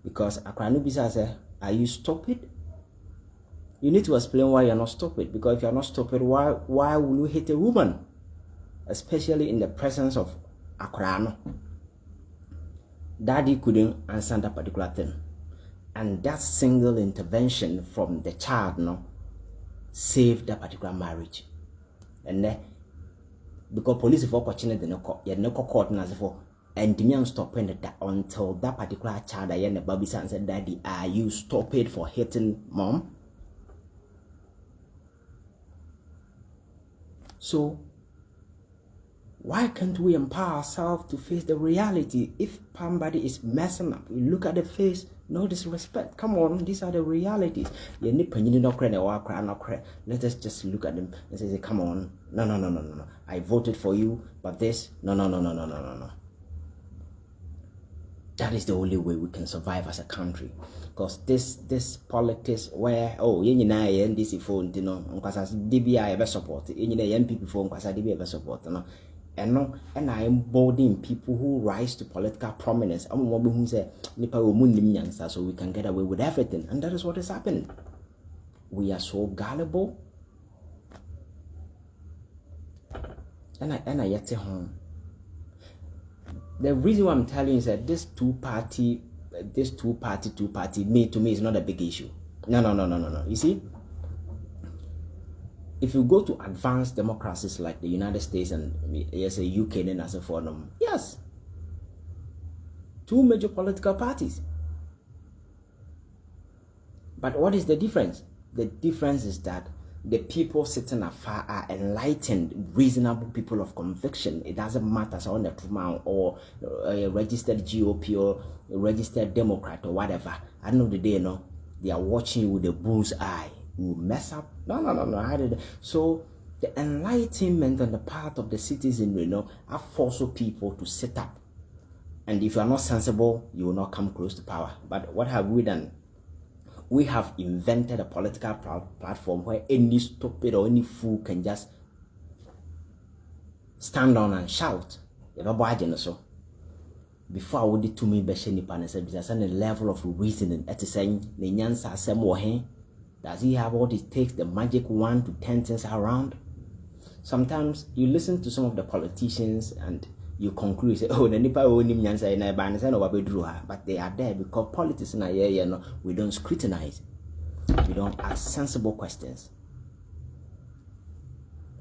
because akra no bisa say are you stupid? You need to explain why you're not stupid, because if you're not stupid, why will you hit a woman, especially in the presence of akra no? Daddy couldn't answer that particular thing, and that single intervention from the child no saved that particular marriage. And then because police for watching the no court na for and me stopping that until that particular child and the baby son said, Daddy, are you stupid for hitting mom? So why can't we empower ourselves to face the reality? If somebody is messing up, we look at the face, no disrespect. Come on, these are the realities. Let us just look at them and say, come on, no. I voted for you, but this, no. That is the only way we can survive as a country. Because this politics where this phone, DBI ever support, NPP phone, DBI ever support, and I am boarding people who rise to political prominence. I'm who say so we can get away with everything, and that is what is happening. We are so gullible, and I yet home. The reason why I'm telling you is that this two party, to me is not a big issue. No. You see, if you go to advanced democracies like the United States and yes, UK and as a forum, yes, two major political parties. But what is the difference? The difference is that the people sitting afar are enlightened, reasonable people of conviction. It doesn't matter so on the Truman or a registered GOP or a registered Democrat or whatever. At the end of the day, they are watching you with a bull's eye. You mess up. No. So the enlightenment on the part of the citizen, are forcing people to sit up. And if you are not sensible, you will not come close to power. But what have we done? We have invented a political platform where any stupid or any fool can just stand on and shout. Before I would do to me, there's a level of reasoning. It's saying, does he have what it takes, the magic 1 to 10 things around? Sometimes you listen to some of the politicians and you conclude, say, oh, the Nipa only nyansa in a ban, but they are there because politics in a year, we don't scrutinize, we don't ask sensible questions.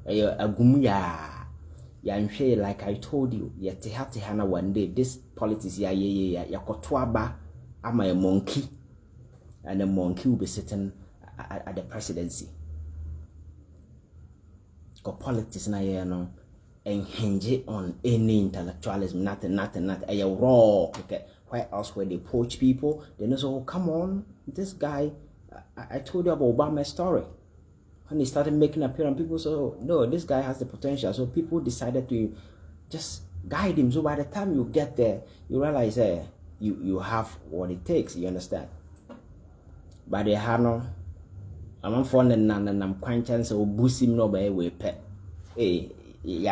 Like I told you, one day, this politics, I'm a monkey, and a monkey will be sitting at the presidency. Because politics in a year, and hinge on any intellectualism, nothing. A raw. Okay. Where else where they poach people? They know, so come on, this guy. I told you about Obama's story. When he started making appearance, people said, oh, no, this guy has the potential. So people decided to just guide him. So by the time you get there, you realize you have what it takes. You understand? But they had no. I'm fond and I'm quite chance of boosting no by way pet. Hey. They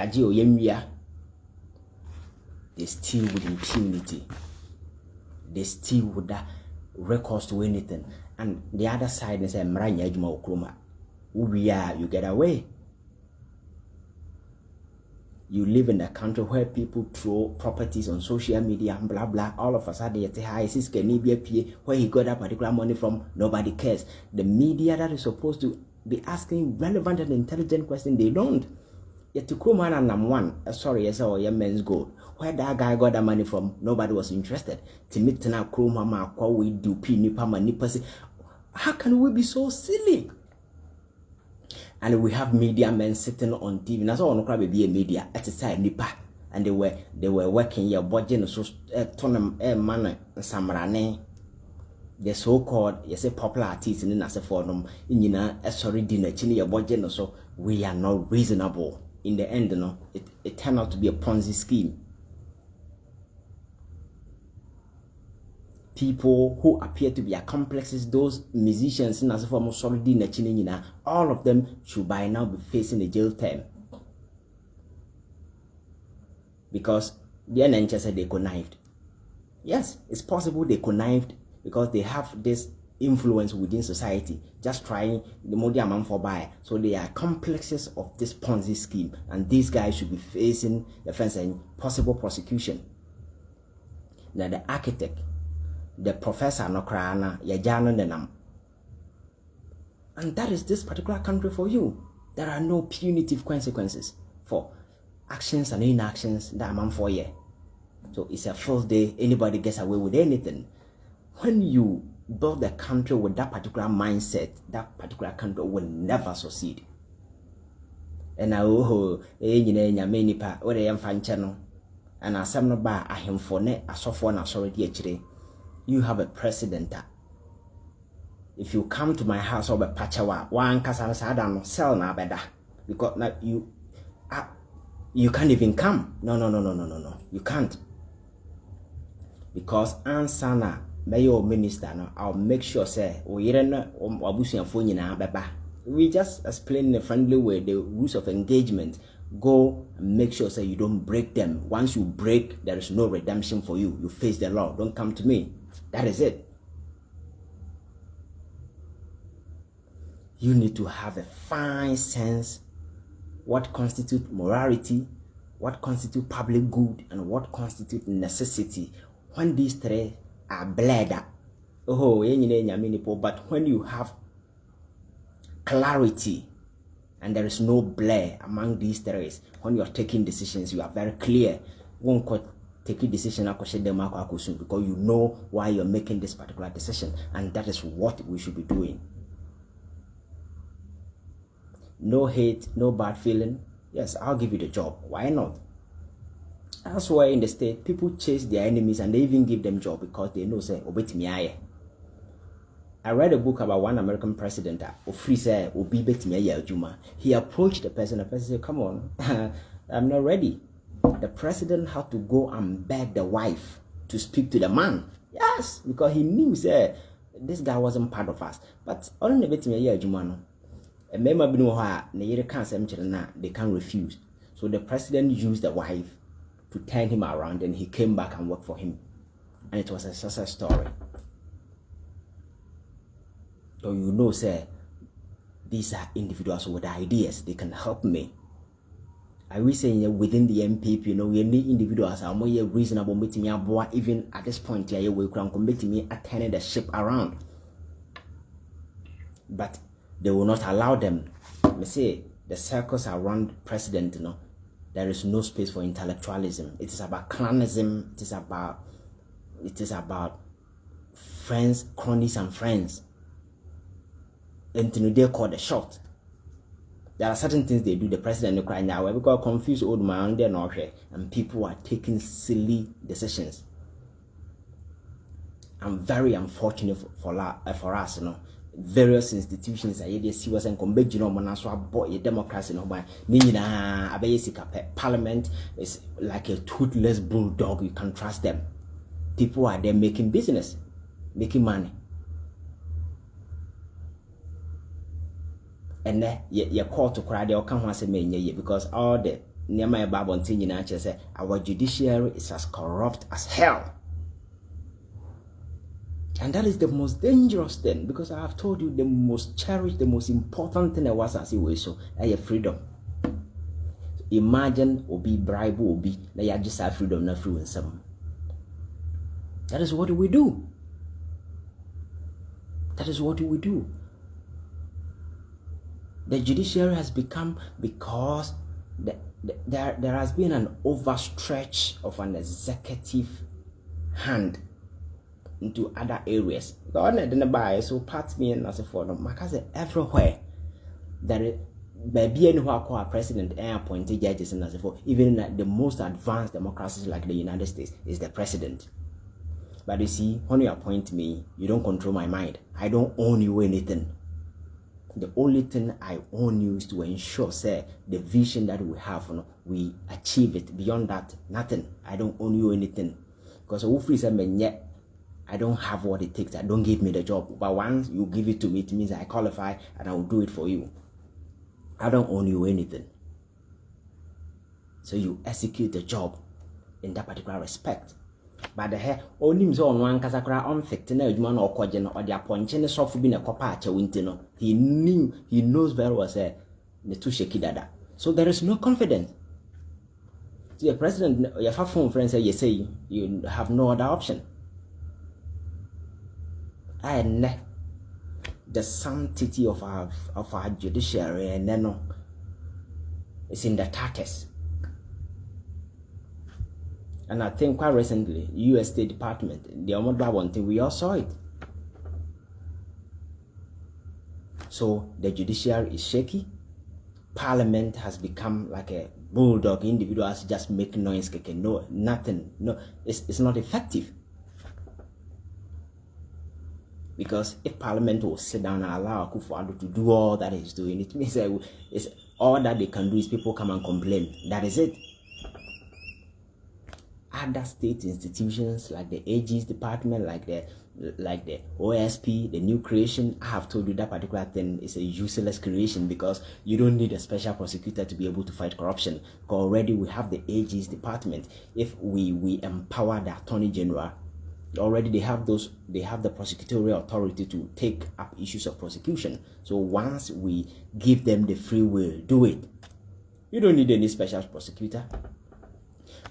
steal with impunity. They steal with that records to anything. And the other side is a Maranya Juma Okruma. You get away. You live in a country where people throw properties on social media and blah blah. All of a sudden you say, hi, this can be a PA where he got that particular money from, nobody cares. The media that is supposed to be asking relevant and intelligent questions, they don't. Yet to Kuman and I'm one, sorry, yes, or your men's gold. Where that guy got that money from, nobody was interested. To meet now, Krumama, we do P Nipama Nipasi. How can we be so silly? And we have media men sitting on TV. That's all. No be a media at the side nipa, and they were working here, budget so tournament man samrane. The so-called popular artists in the for them sorry dinner chini your budget so we are not reasonable. In the end, it turned out to be a Ponzi scheme. People who appear to be accomplices, those musicians in as form of sorry dinner chini, all of them should by now be facing a jail term. Because the NHS said they connived. Yes, it's possible they connived because they have this influence within society, just trying the more amount for buy. So they are complexes of this Ponzi scheme, and these guys should be facing the fence and possible prosecution. Now the architect, the professor, no krana, yajano denam. And that is this particular country for you. There are no punitive consequences for actions and inactions that amount for year. So it's a false day. Anybody gets away with anything. When you build a country with that particular mindset, that particular country will never succeed. And I nipa where I am fan channel and I no ba ahim for ne asofo na sorry actually. You have a president. If you come to my house or be pachawa, one kasa na sell na beda because now you can't even come. No. You can't. Because ansana mayor minister no, I'll make sure say we just explain in a friendly way the rules of engagement. Go and make sure say you don't break them. Once you break, there is no redemption for you. You face the law. Don't come to me. That is it. You need to have a fine sense what constitutes morality, what constitutes public good, and what constitutes necessity. When these three are bled up, but when you have clarity and there is no blur among these three, when you are taking decisions, you are very clear. Won't take a decision because you know why you're making this particular decision, and that is what we should be doing. No hate, no bad feeling. Yes, I'll give you the job. Why not? That's why in the state, people chase their enemies and they even give them job because they know, say, I read a book about one American president. He approached the person said, come on, I'm not ready. The president had to go and beg the wife to speak to the man. Yes, because he knew, say, this guy wasn't part of us. But only a member they can't refuse. So the president used the wife to turn him around, and he came back and worked for him, and it was a success story. So you know, say, these are individuals with ideas. They can help me. I will say within the MPP, we need individuals are more reasonable, even at this point, we can me turning the ship around. But they will not allow them. Me say the circles around president, there is no space for intellectualism. It is about clanism. It is about friends, cronies, and friends. And they call the shot. There are certain things they do. The president crying now because confused old man they're not here, and people are taking silly decisions. I'm very unfortunate for us, Various institutions are here. See what's in democracy. Parliament is like a toothless bulldog. You can't trust them. People are there making business, making money. And then you call to cry, they'll come once a minute because all the near my Bible and say our judiciary is as corrupt as hell. And that is the most dangerous thing, because I have told you the most cherished, the most important thing I was as you so freedom. Imagine obi bribe obi na ya just have freedom na free in some. That is what we do. That is what we do. The judiciary has become, because there has been an overstretch of an executive hand into other areas. God didn't buy so part me and as a for them. My cousin everywhere that baby and who are president and appointed judges and as a for even in the most advanced democracies like the United States is the president. But you see, when you appoint me, you don't control my mind. I don't own you anything. The only thing I own you is to ensure, say, the vision that we have, we achieve it. Beyond that, nothing. I don't own you anything. Because I don't have what it takes. I don't give me the job. But once you give it to me, it means I qualify and I will do it for you. I don't own you anything. So you execute the job in that particular respect. But the hair only is on one casacra unfit in a human or quadrant or the appointing soft being a copacha wintino. He knows very well, say, the two shaky dada. So there is no confidence. See, the president, your phone friend say, you say you have no other option. And the sanctity of our judiciary and then it's in the tatters. And I think quite recently, U.S. State Department, the Omodba one thing, we all saw it. So the judiciary is shaky. Parliament has become like a bulldog. Individuals just make noise. No, nothing. No, it's not effective. Because if Parliament will sit down and allow Akufo-Addo to do all that he's doing, it means it's all that they can do is people come and complain. That is it. Other state institutions like the AG's department, like the OSP, the new creation, I have told you that particular thing is a useless creation because you don't need a special prosecutor to be able to fight corruption. Because already we have the AG's department. If we empower the Attorney General, already they have the prosecutorial authority to take up issues of prosecution. So once we give them the free will, do it. You don't need any special prosecutor.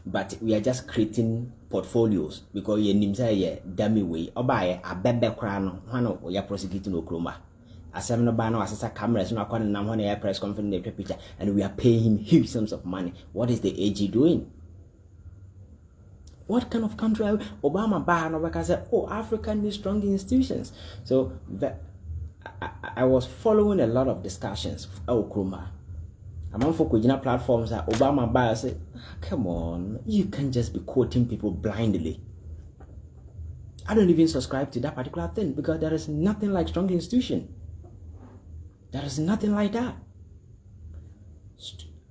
But we are just creating portfolios because you name say dummy way or buy a bebe crown one or you're prosecuting Okroma. As seven of Bano as a cameras no according to one air press conference picture and we are paying him huge sums of money. What is the AG doing? What kind of country Obama ban over said, oh, Africa needs strong institutions. So I was following a lot of discussions of Okroma. Among for Kujina platforms that Obama buy say, come on, you can't just be quoting people blindly. I don't even subscribe to that particular thing because there is nothing like strong institution. There is nothing like that.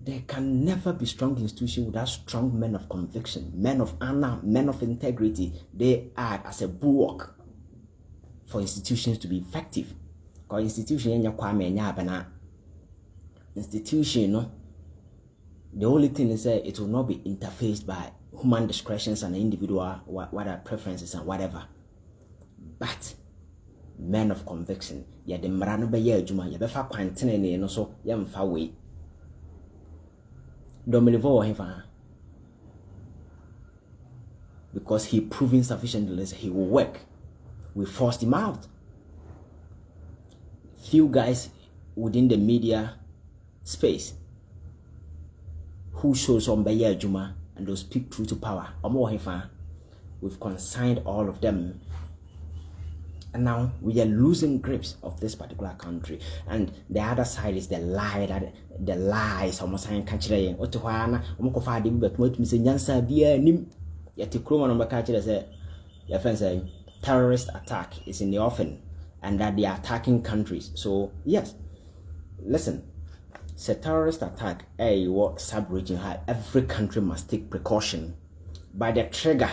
There can never be strong institution without strong men of conviction, men of honor, men of integrity. They act as a bulwark for institutions to be effective. Because institution, the only thing is that it will not be interfaced by human discretions and individual what are preferences and whatever. But men of conviction, yeah, the marano be ye juma, ya befa kwantene no so ya mfa we. Dominivo hefa. Because he proving sufficiently he will work. We forced him out. Few guys within the media space who shows on Bayer Juma and those speak true to power. We've consigned all of them. And now we are losing grips of this particular country. And the other side is the lie that the lies almost saying catching Otohana, Omokofadi, but what Miss Yansa be nim yet to Kroma number catcher say your friend saying terrorist attack is in the offing and that they are attacking countries. So yes, listen. It's a terrorist attack, what sub-region high. Every country must take precaution. By the trigger,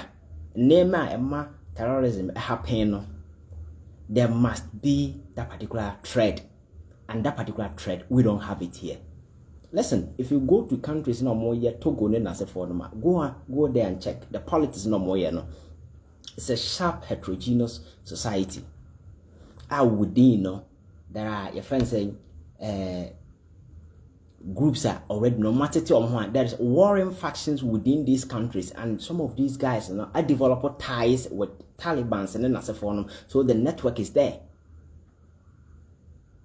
name Emma terrorism happen. There must be that particular thread. And that particular thread, we don't have it here. Listen, if you go to countries no more yet, Togo as a foreigner, go there and check. The politics no more yet, no. It's a sharp heterogeneous society. Within, no, there are your friends saying groups are already no matter to one. There is warring factions within these countries, and some of these guys are developing ties with Taliban and then as a forum. So the network is there,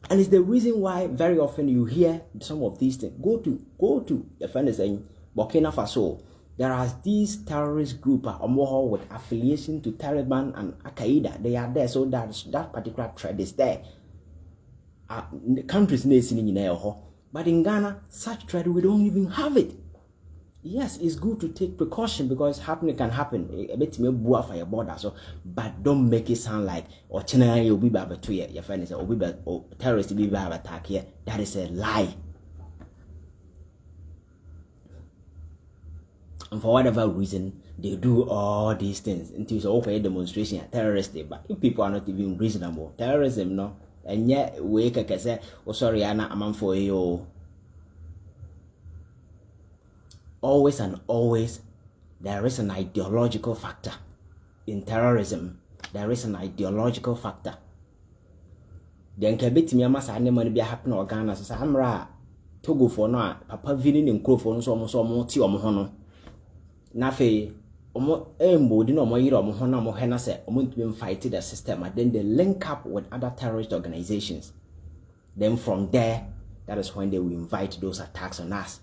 and it's the reason why very often you hear some of these things. Go to the friend is saying Burkina Faso, There are these terrorist groups with affiliation to Taliban and Al-Qaeda. They are there, so that particular threat is there. The countries but in Ghana, such threat we don't even have it. Yes, it's good to take precaution because happening can happen. A bit may bua for your border, so but don't make it sound like or China you'll be bad to your friend is or terrorists be bad attack here. That is a lie. And for whatever reason, they do all these things until it's over a demonstration at terrorist day. But if people are not even reasonable, terrorism, no, and yet we can say, oh, sorry, Anna, I'm for you. Always and always, there is an ideological factor in terrorism. There is an ideological factor. Then can be me must money be happen or Ghana. So I'm right. Togo for no, Papa Vinin and Crow for so almost hono. Nafe, Embo, no more year or Mohona Mohena said, to be fighting the system, and then they link up with other terrorist organizations. Then from there, that is when they will invite those attacks on us.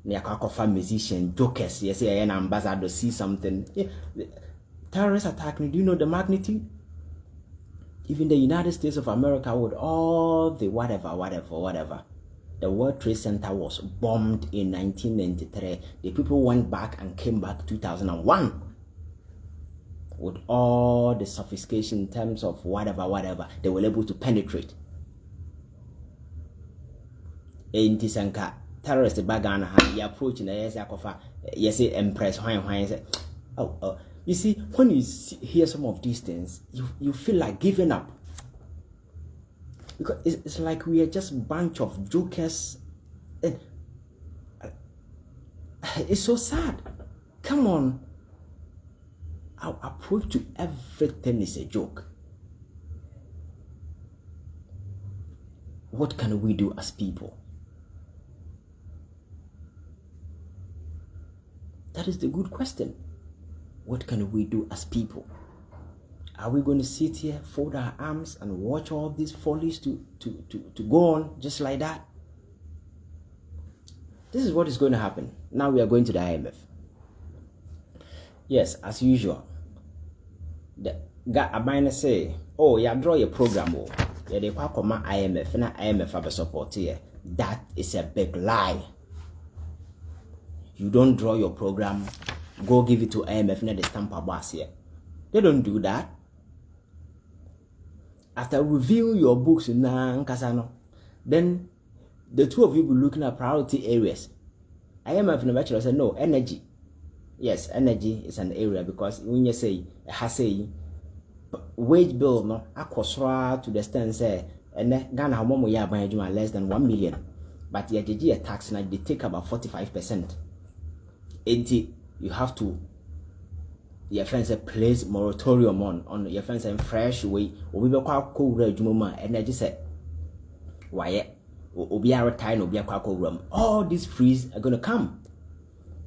Near musician, jokers, yes, an ambassador see something. Yeah, terrorist attack, do you know the magnitude? Even the United States of America with all the whatever. The World Trade Center was bombed in 1993. The people went back and came back 2001 with all the sophistication in terms of whatever they were able to penetrate. In Tisanka, terrorist bagana had the approach in the yes, empress why oh, you see, when you hear some of these things, you feel like giving up. Because it's like we are just a bunch of jokers. And it's so sad. Come on. Our approach to everything is a joke. What can we do as people? That is the good question. What can we do as people? Are we going to sit here, fold our arms, and watch all these follies to go on just like that? This is what is going to happen. Now we are going to the IMF. Yes, as usual. The guy say, oh, yeah, draw your program. Oh, yeah, they call IMF, and IMF have a support here. That is a big lie. You don't draw your program, go give it to IMF, and they stamp a boss here. They don't do that. After reviewing your books in Kasano, then the two of you will be looking at priority areas. IMF in the bachelor said, no, energy. Yes, energy is an area because when you say, wage bill, no, akosra to the extent say, and Ghana Homo ya by less than 1 million. But yet the tax now they take about 45%. 80, you have to your friends say place moratorium on your friends and fresh way we be kwa ko jumoma energy say why obi are retire no be kwa ko all these frees are going to come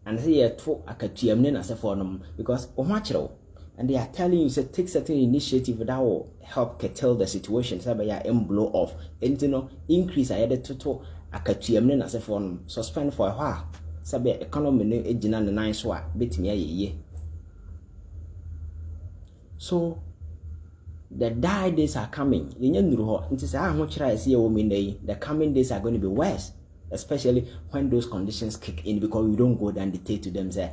and say you to akatuam ne na say for them because and they are telling you say take certain initiative that will help curtail the situation say by blow off and increase added to akatuam ne na say for them suspend for a while say be economy ne ejina ne nan so a betimi aye. So the dire days are coming. The coming days are going to be worse, especially when those conditions kick in because you don't go down dictate to them say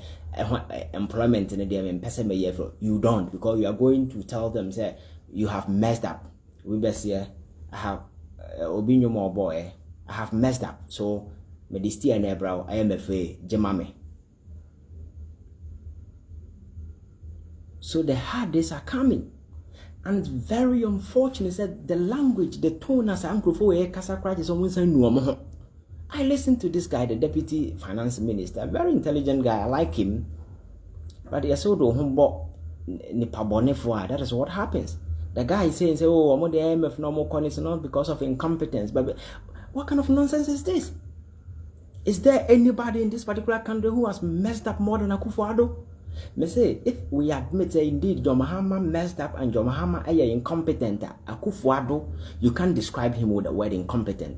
employment in the person you don't because you are going to tell them say you have messed up. We best here I have obinyo more boy. I have messed up. So medistia and ebrow IMF Jemame. So the hard days are coming. And it's very unfortunate that the language, the tone as I listened to this guy, the deputy finance minister, a very intelligent guy. I like him. But that is what happens. The guy is saying, oh, I'm the IMF no more it's not because of incompetence. But what kind of nonsense is this? Is there anybody in this particular country who has messed up more than Akufo-Addo? Me say, if we admit that indeed John Mahama messed up and John Mahama is incompetent, Akufo-Addo, you can't describe him with the word incompetent.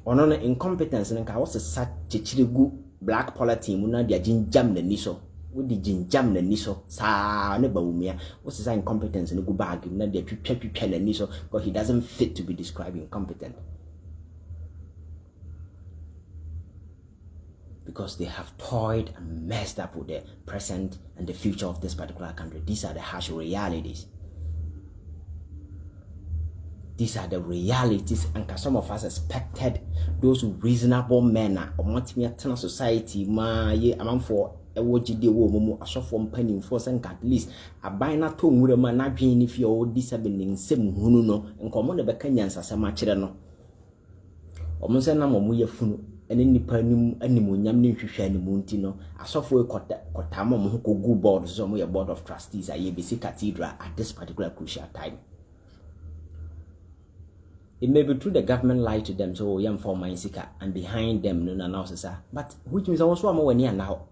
Or no incompetence, and what's a such chichirigu black polity mu na dia jinjam na niso wo di jinjam na niso sa ne bawumia what is incompetence no go bag na dia twetwa na niso because he doesn't fit to be described incompetent. Because they have toyed and messed up with the present and the future of this particular country. These are the harsh realities. These are the realities, and some of us expected those reasonable men or multi-national society for a wojide wo mumu asofo mpanin for senka at least aban na to nwura ma na dwen ni fie o disabinin sem hunu no nkomo ne beka nyansasama kire no omo se na momu yafunu ene nipa nim animonyam ne hwehwe animu nti no asofo ekota mo ho ko go board so mo ye board of trustees aye besi cathedral at this particular crucial time. It may be true the government lied to them, so young for my sika and behind them no analysis, but which means also I'm when you now.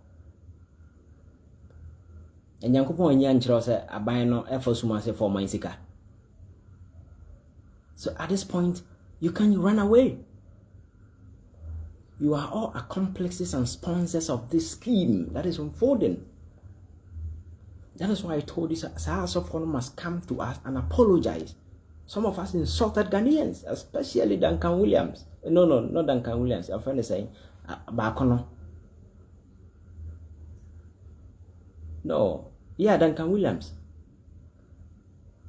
And young couple in young say a buy no effort to for my sika. So at this point, you can run away. You are all accomplices and sponsors of this scheme that is unfolding. That is why I told you, Sahara must come to us and apologize. Some of us insulted Ghanaians, especially Duncan Williams. No, not Duncan Williams. Our friend is saying, Bakono. No, yeah, Duncan Williams.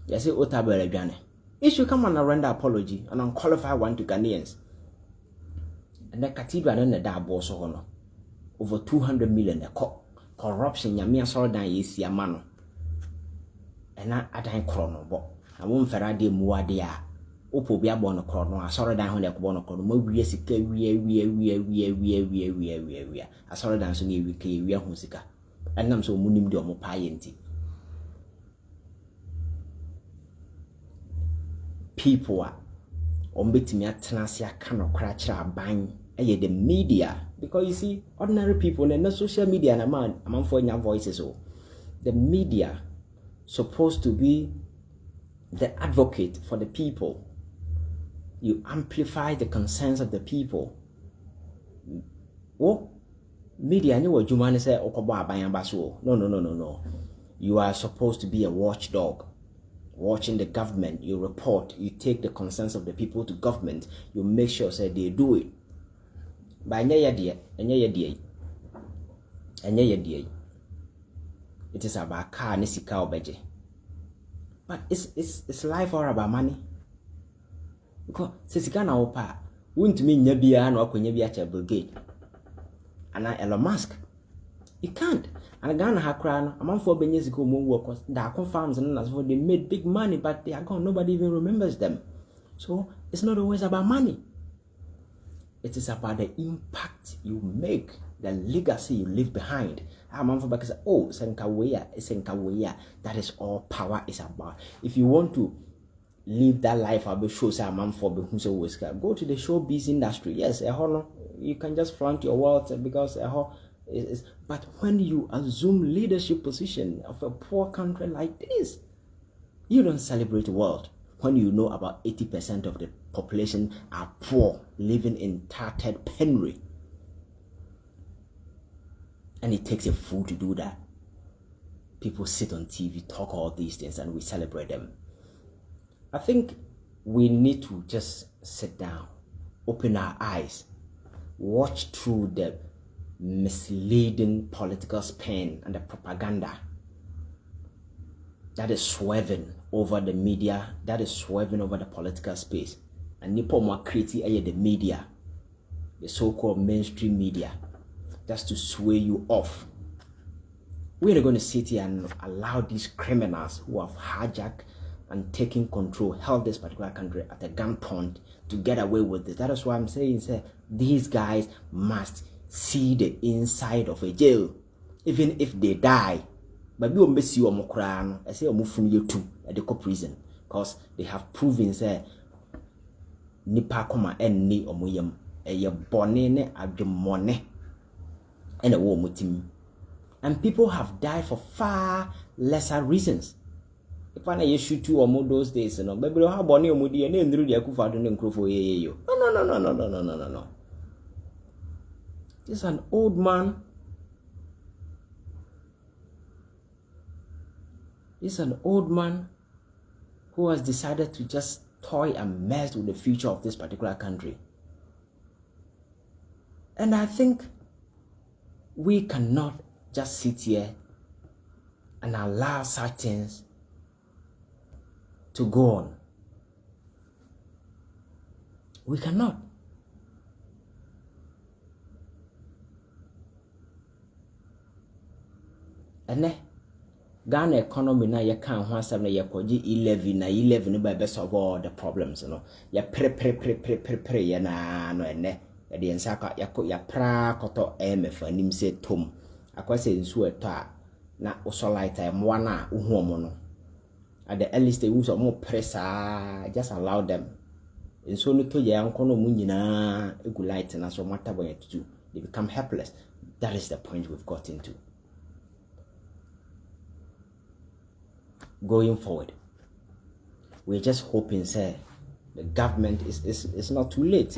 Yes, Otabere Ghana. It should come and render apology, an unqualified one to Ghanaians. And the cathedral and the dabo so hono. Over 200 million. Corruption, Yamia Sordan is Yamano. And I don't chrono, but. I won't ferrade muadia. Opo bia bono chrono. I saw down when they bono chrono. Mo we sika we. I saw down so we husika. And I'm so munim do mo payenti. People are ombetimi atanasia kano krachra ban the media, because you see ordinary people and the social media and among for your voices. So the media supposed to be the advocate for the people. You amplify the concerns of the people. Oh, media, you what you want to say, no. You are supposed to be a watchdog, watching the government. You report, you take the concerns of the people to government, you make sure that they do it. By it is about car, nisika obeje. But it's life or about money. Because Sisikana opa wouldn't mean Yabia no Kunyabia brigade. And Elon Musk. You can't. And Ghana Hakran, a month 4 years ago, more workers, that farms and as well, they made big money, but they are gone. Nobody even remembers them. So it's not always about money. It is about the impact you make, the legacy you leave behind. Oh, Senkawea. That is all power is about. If you want to live that life, I'll be sure say go to the showbiz industry. Yes, you can just flaunt your wealth because but when you assume leadership position of a poor country like this, you don't celebrate the world. When you know about 80% of the population are poor, living in tattered penury. And it takes a fool to do that. People sit on TV, talk all these things, and we celebrate them. I think we need to just sit down, open our eyes, watch through the misleading political spin and the propaganda that is swerving over the media, that is swerving over the political space. And Nipo more creating the media, the so-called mainstream media, just to sway you off. We're not going to sit here and allow these criminals who have hijacked and taken control, held this particular country at a gunpoint to get away with it. That is why I'm saying, these guys must see the inside of a jail, even if they die. But we will miss you on I say you too at the prison, because they have proven nipa koma enni omuyam eye bone ne adwemone and a war mutim. And people have died for far lesser reasons. If I shoot two or more those days, baby, how bonny or moody and then through the Akufado and Crofo. No. This is an old man. This is an old man who has decided to just toy and mess with the future of this particular country. And I think we cannot just sit here and allow such things to go on. We cannot. And Ghana economy na ye kan ho asem na ye koji 11 na 11 by best of all the problems no ye pre ye na no ene ye de nsaka ya pra koto IMF anim se tom akwase nsu eto a na usolite mo na uhu omo no at the early stage we so mo pressa just allow them nso no to ye ankono mu nyina egu light na so matter boy to they become helpless. That is the point we've got into. Going forward, we're just hoping, say, the government is not too late.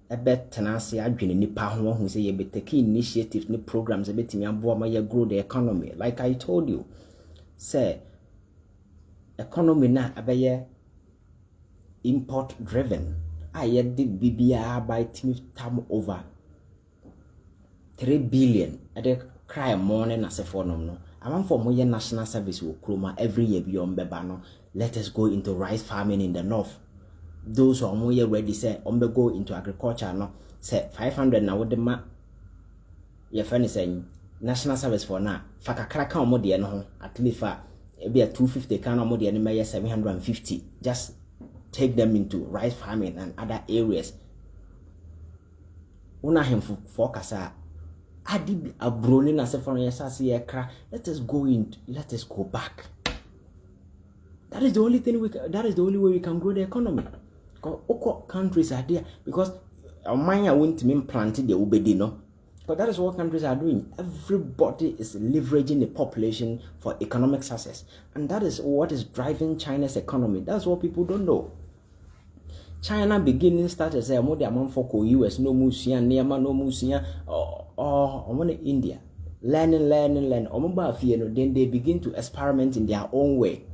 I bet tenacity adwene nipa ho hu say you be taking initiatives ni programs a bit me abo ma ya grow the economy. Like I told you, say economy na abeye import driven. I did BBR by team time over 3 billion at the cry morning as a phone no. I want for more national service will Kroma every year beyond Bebano. Let us go into rice farming in the north. Those who are more ready say go into agriculture no say 500 now what the ma your friend is saying national service for now. Fakakra kan mo de no at least for be a 250 can mo de no 750. Just take them into rice farming and other areas. Una him for kasa Adi abroni na se foreign yesasi let us go back. That is the only thing that is the only way we can grow the economy. Because all countries are there because mine won't mean planted the ubedi no. But that is what countries are doing. Everybody is leveraging the population for economic success. And that is what is driving China's economy. That's what people don't know. China beginning started say more the amount for US no musia nearma no musia or India learning omba fie no then they begin to experiment in their own way.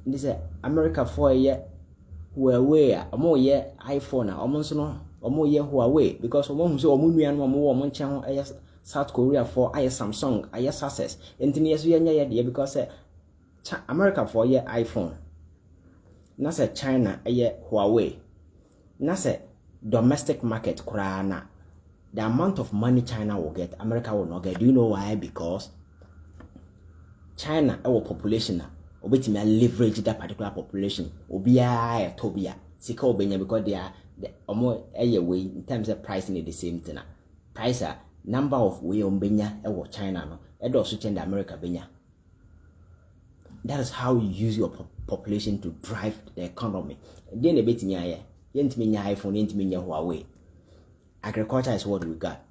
They say America for a year Huawei omo ye iPhone omo so no omo ye Huawei because omo hu say omo nua no omo nchen South Korea for aye Samsung aye success entini yeso ye nya ye because America for ye iPhone na say China aye Huawei. Na say domestic market kurana the amount of money China will get America will not get. Do you know why? Because China our population obetimi leverage that particular population obia tobia sika obenya because they are omo way in terms of pricing the same thing. Price number of way ombenya China no e also change America benya. That is how you use your population to drive the economy. Then a bit in Yentimi nya iPhone, yentimi nya Huawei. Agriculture is what we got.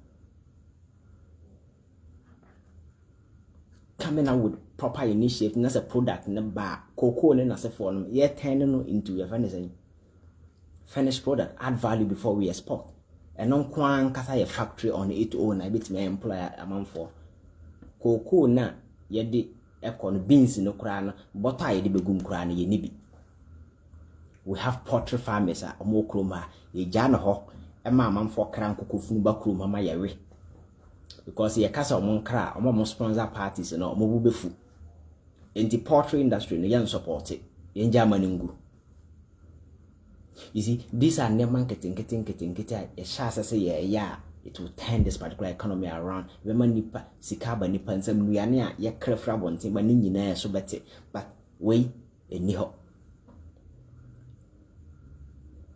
Coming out with proper initiative, as a product in the bar, cocoa and as a form, yet turning into your finished product, add value before we export. And non kwan kasa a factory on its own, I bet me employer amount for cocoa na yedi ekon beans no krana, butter yedi begum krana ye nibi. We have poultry farmers at Omo Kroma, ye jana ho, and mamma for crank kukufunba kruma my way. Because ye casa mon cra, or sponsor parties and all mobile food. In the poultry industry, the young support it, in Germany. You see, these are near marketing, getting, a chance say, yeah, it will turn this particular economy around. Women nipa, sikaba nipa, and some riania, ye crefrabon, thing, but nina so better, but wait, a niho.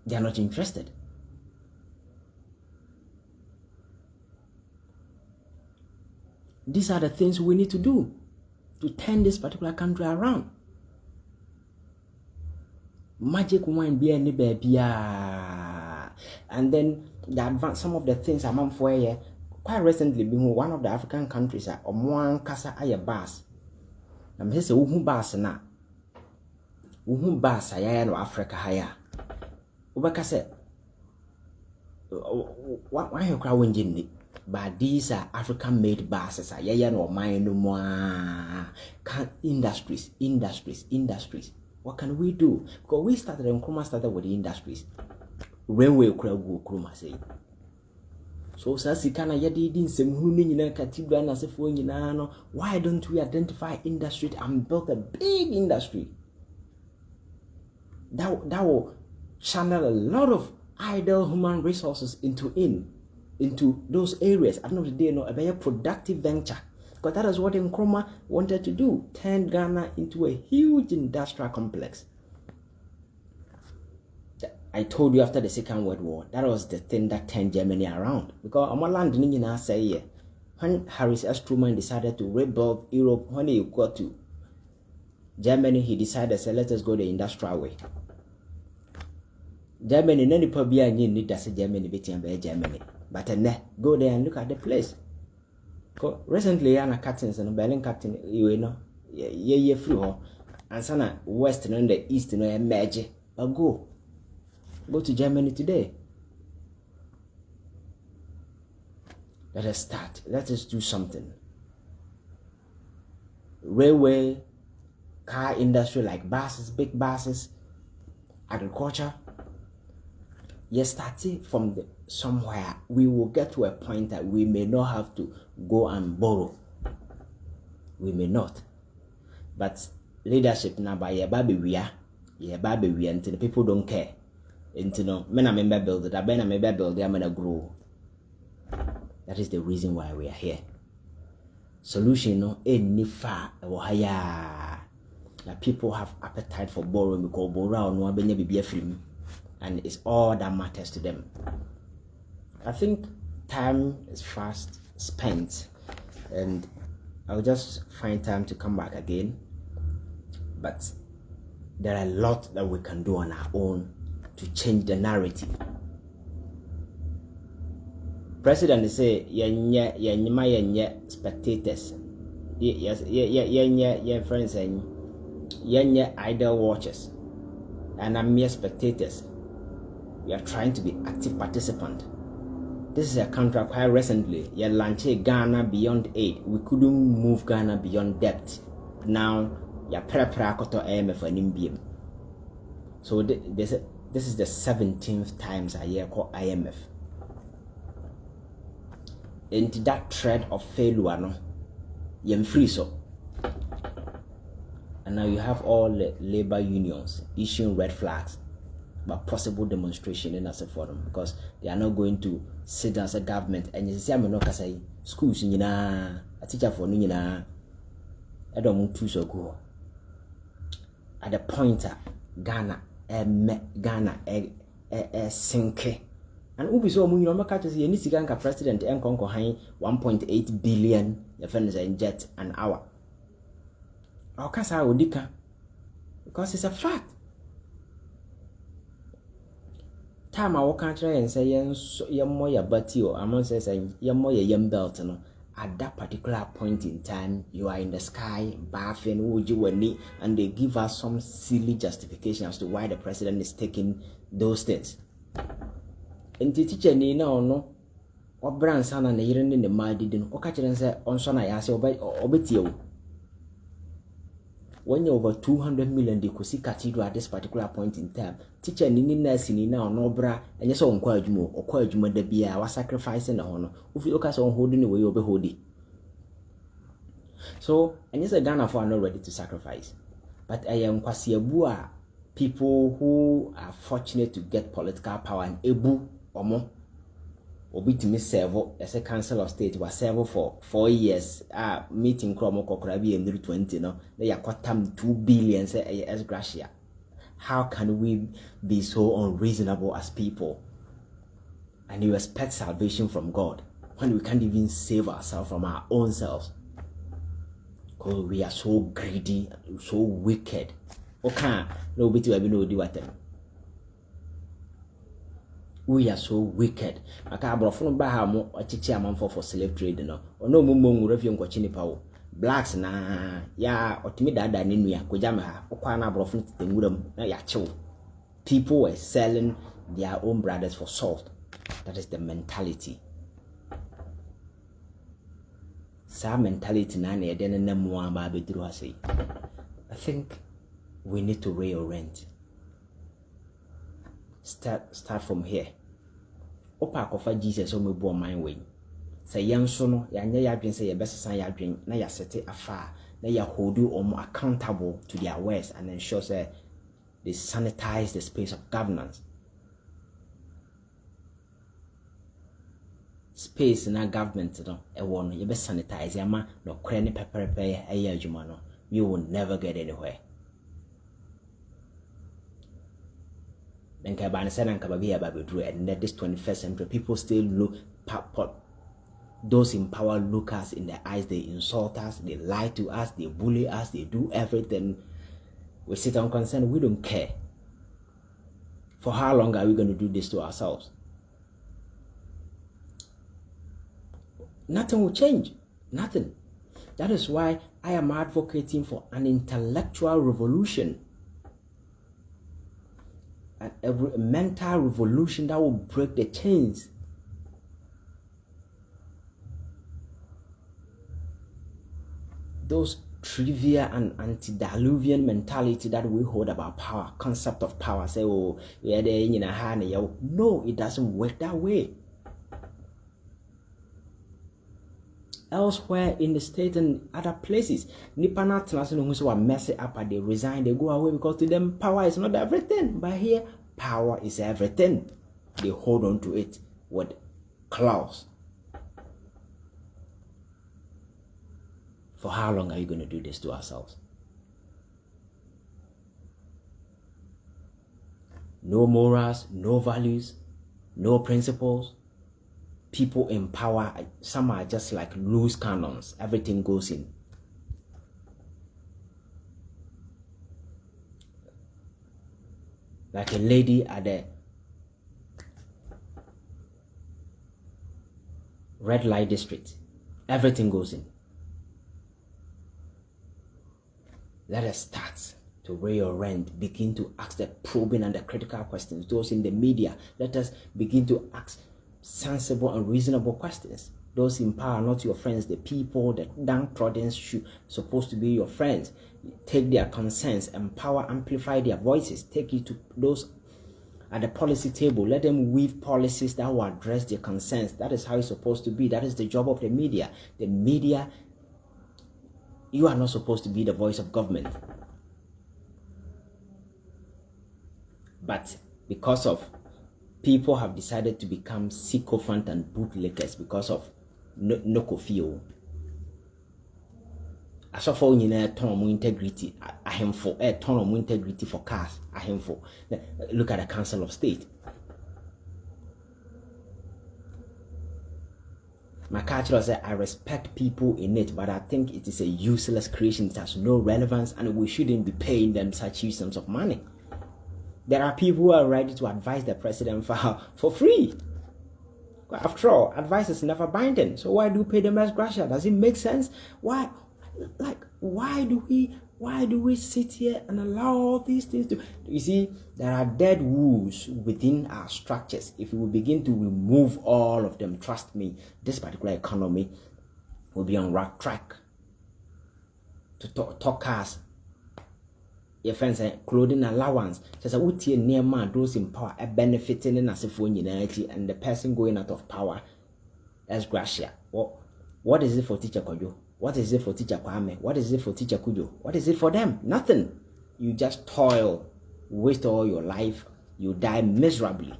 They are not interested. These are the things we need to do to turn this particular country around. Magic wine be any baby, and then the advance some of the things I'm for here. Quite recently, being one of the African countries are one casa aya bas. I'm here say uhu bas na. Uhu bas aya no Africa haya. Ubaka say, why you cry when Jinny? but these are African-made buses. No more industries. What can we do? Because we started, and Nkrumah started with the industries. Railway go Nkrumah say. So Sasikana Yadi din Semhuni Katibra Nasefo no. Why don't we identify industry and build a big industry? That will channel a lot of idle human resources into those areas. At the end of the day, a very productive venture. Because that is what Nkrumah wanted to do, turn Ghana into a huge industrial complex. I told you after the Second World War, that was the thing that turned Germany around. Because our land didn't say when Harris S. Truman decided to rebuild Europe, when he got to Germany, he decided, say, let us go the industrial way. Germany, none of the need to say Germany, Germany. But go there and look at the place. Recently, Anna Captains and Berlin Captain, you know, ye flew, and Sana West and the East, you know, magic. But go to Germany today. Let us start. Let us do something. Railway, car industry like buses, big buses, agriculture. Yes, starting from somewhere, we will get to a point that we may not have to go and borrow. We may not. But leadership now by your baby we are until the people don't care. Until no, men are member build it, I been a member build, I'm gonna grow. That is the reason why we are here. Solution no any far or higher. That people have appetite for borrowing because borrow no be free. And it's all that matters to them. I think time is fast spent, and I'll just find time to come back again. But there are a lot that we can do on our own to change the narrative. President say yenye spectators. Your friends saying yenye idle watchers, and I'm mere spectators. We are trying to be active participant. This is a country quite recently. You launched Ghana beyond aid. We couldn't move Ghana beyond debt. Now you koto IMF and NBM. So this is the 17th times a year called IMF. Into that thread of failure, no, you're free so. And now you have all the labor unions issuing red flags about possible demonstration in as a forum, because they are not going to sit as a government and you say I'm not say schools in a teacher for Nina. I don't want to so go at the point Ghana sink. And ubi so mu nyoma ka tese ni sika nka president enkonko han 1.8 billion the fans in jet an hour. Our kasa odika because it's a fact. Time I walk country and say yemmo ya bati o amon say yemmo ya yem belt no at that particular point in time you are in the sky bathing uji and they give us some silly justification as to why the president is taking those things. And the teacher ni na ono obran sana na yire ni ne madidi no oka kire nse onso na ya se obetie o. When you over 200 million they could see cathedral at this particular point in time, teacher ni nurse ni na ono bra enye so nkwa adwuma okwa adwuma da bia wa sacrifice na hono ufi oka so hold ni we obe hold. So enye say Ghana for are not ready to sacrifice, but I am kwasiabu a people who are fortunate to get political power and able omo obi timi serve as a council of state was serve for 4 years meeting kromo kokora bi em 20 no na yakotam 2 billion say as gracia. How can we be so unreasonable as people and you expect salvation from God when we can't even save ourselves from our own selves? Because we are so greedy, so wicked. Okay, nobody to ever know do what them. We are so wicked. Maka abrofo ba ha mo ochichi amanfo for slave trade no. Ono mummo nwurafie nkwachi nipa wo. Blacks na ya otimi dada ne nua kojama ha. Okwa na abrofo tenwuram na ya chew. People were selling their own brothers for salt. That is the mentality. Sa mentality na na then na mo aba bedru ase. I think we need to reorient. Start from here. Opa kofa Jesus o mebu mind way. Say yan so no ya nya ya adwen say ya besesa ya adwen na ya sete afa na ya hold you accountable to their words and ensure say they sanitize the space of governance. Space in our government no e won you be sanitize ama no kre ne peperepe eya adwuma no, we will never get anywhere. Then kabana said and kababi ababedru and this 21st century people still look those in power look us in the eyes, they insult us, they lie to us, they bully us, they do everything. We sit unconcerned, we don't care. For how long are we going to do this to ourselves? Nothing will change. Nothing. That is why I am advocating for an intellectual revolution. A mental revolution that will break the chains. Those trivia and antediluvian mentality that we hold about power, concept of power, say, oh, yeah, no, it doesn't work that way. Elsewhere in the state and other places, Nipana who are mess it up and they resign, they go away because to them power is not everything. But here, power is everything. They hold on to it with claws. For how long are you going to do this to ourselves? No morals, no values, no principles. People in power, some are just like loose cannons. Everything goes in. Like a lady at the red light district. Everything goes in. Let us start to reorient, begin to ask the probing and the critical questions. Those in the media, let us begin to ask sensible and reasonable questions. Those in power are not your friends. The people, the downtrodden supposed to be your friends. Take their concerns, empower, amplify their voices. Take it to those at the policy table. Let them weave policies that will address their concerns. That is how it's supposed to be. That is the job of the media. The media, you are not supposed to be the voice of government. But because of people have decided to become sycophant and bootlickers because of no kofio. As of all, you know, ton of integrity. I am for a ton of integrity for cars. I am for. Look at the Council of State. My culture said, I respect people in it, but I think it is a useless creation. It has no relevance, and we shouldn't be paying them such huge sums of money. There are people who are ready to advise the president for free. After all, advice is never binding. So why do we pay them as gratia? Does it make sense? Why do we sit here and allow all these things to? You see, there are dead wounds within our structures. If we begin to remove all of them, trust me, this particular economy will be on right track. To talk us. Your friends say clothing allowance. Says a would near man those in power are benefiting in as if and the person going out of power as gratia. What is it for teacher Kojo? What is it for teacher Kwame? What is it for teacher Kujo? What is it for them? Nothing. You just toil, waste all your life, you die miserably.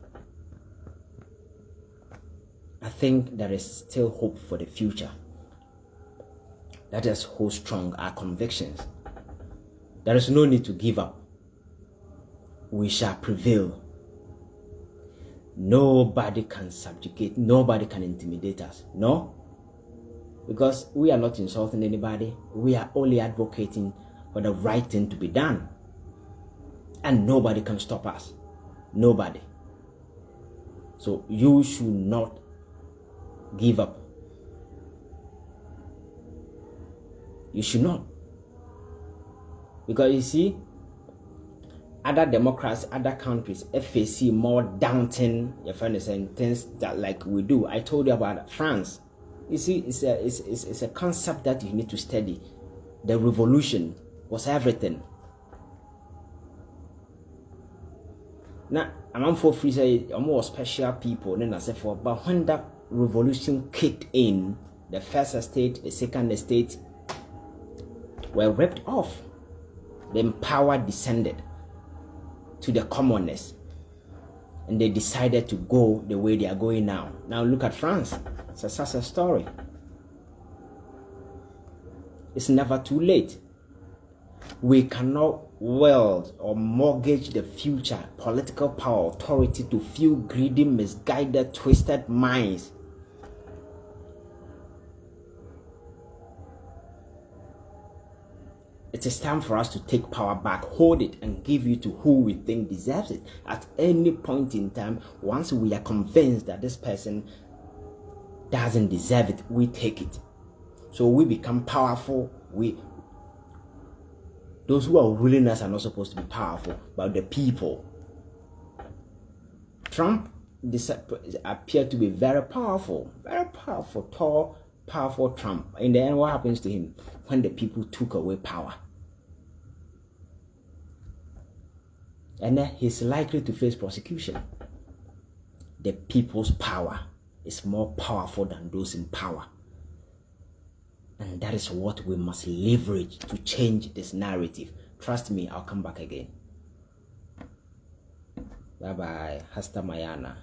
I think there is still hope for the future. Let us hold strong our convictions. There is no need to give up. We shall prevail. Nobody can subjugate, nobody can intimidate us. No? Because we are not insulting anybody. We are only advocating for the right thing to be done. And nobody can stop us. Nobody. So you should not give up. You should not. Because you see, other democrats, other countries, FAC more daunting, your friend is saying things that like we do. I told you about France. You see, it's a concept that you need to study. The revolution was everything. Now, I'm for free say I'm more special people than I say for, but when that revolution kicked in, the first estate, the second estate were ripped off. Then power descended to the commoners, and they decided to go the way they are going now. Now look at France. It's a success story. It's never too late. We cannot weld or mortgage the future political power authority to few greedy, misguided, twisted minds. It is time for us to take power back, hold it, and give it to who we think deserves it. At any point in time, once we are convinced that this person doesn't deserve it, we take it. So we become powerful. Those who are ruling us are not supposed to be powerful, but the people. Trump appeared to be very powerful, tall, powerful Trump. In the end, what happens to him when the people took away power? And then he's likely to face prosecution. The people's power is more powerful than those in power. And that is what we must leverage to change this narrative. Trust me, I'll come back again. Bye-bye. Hasta mañana.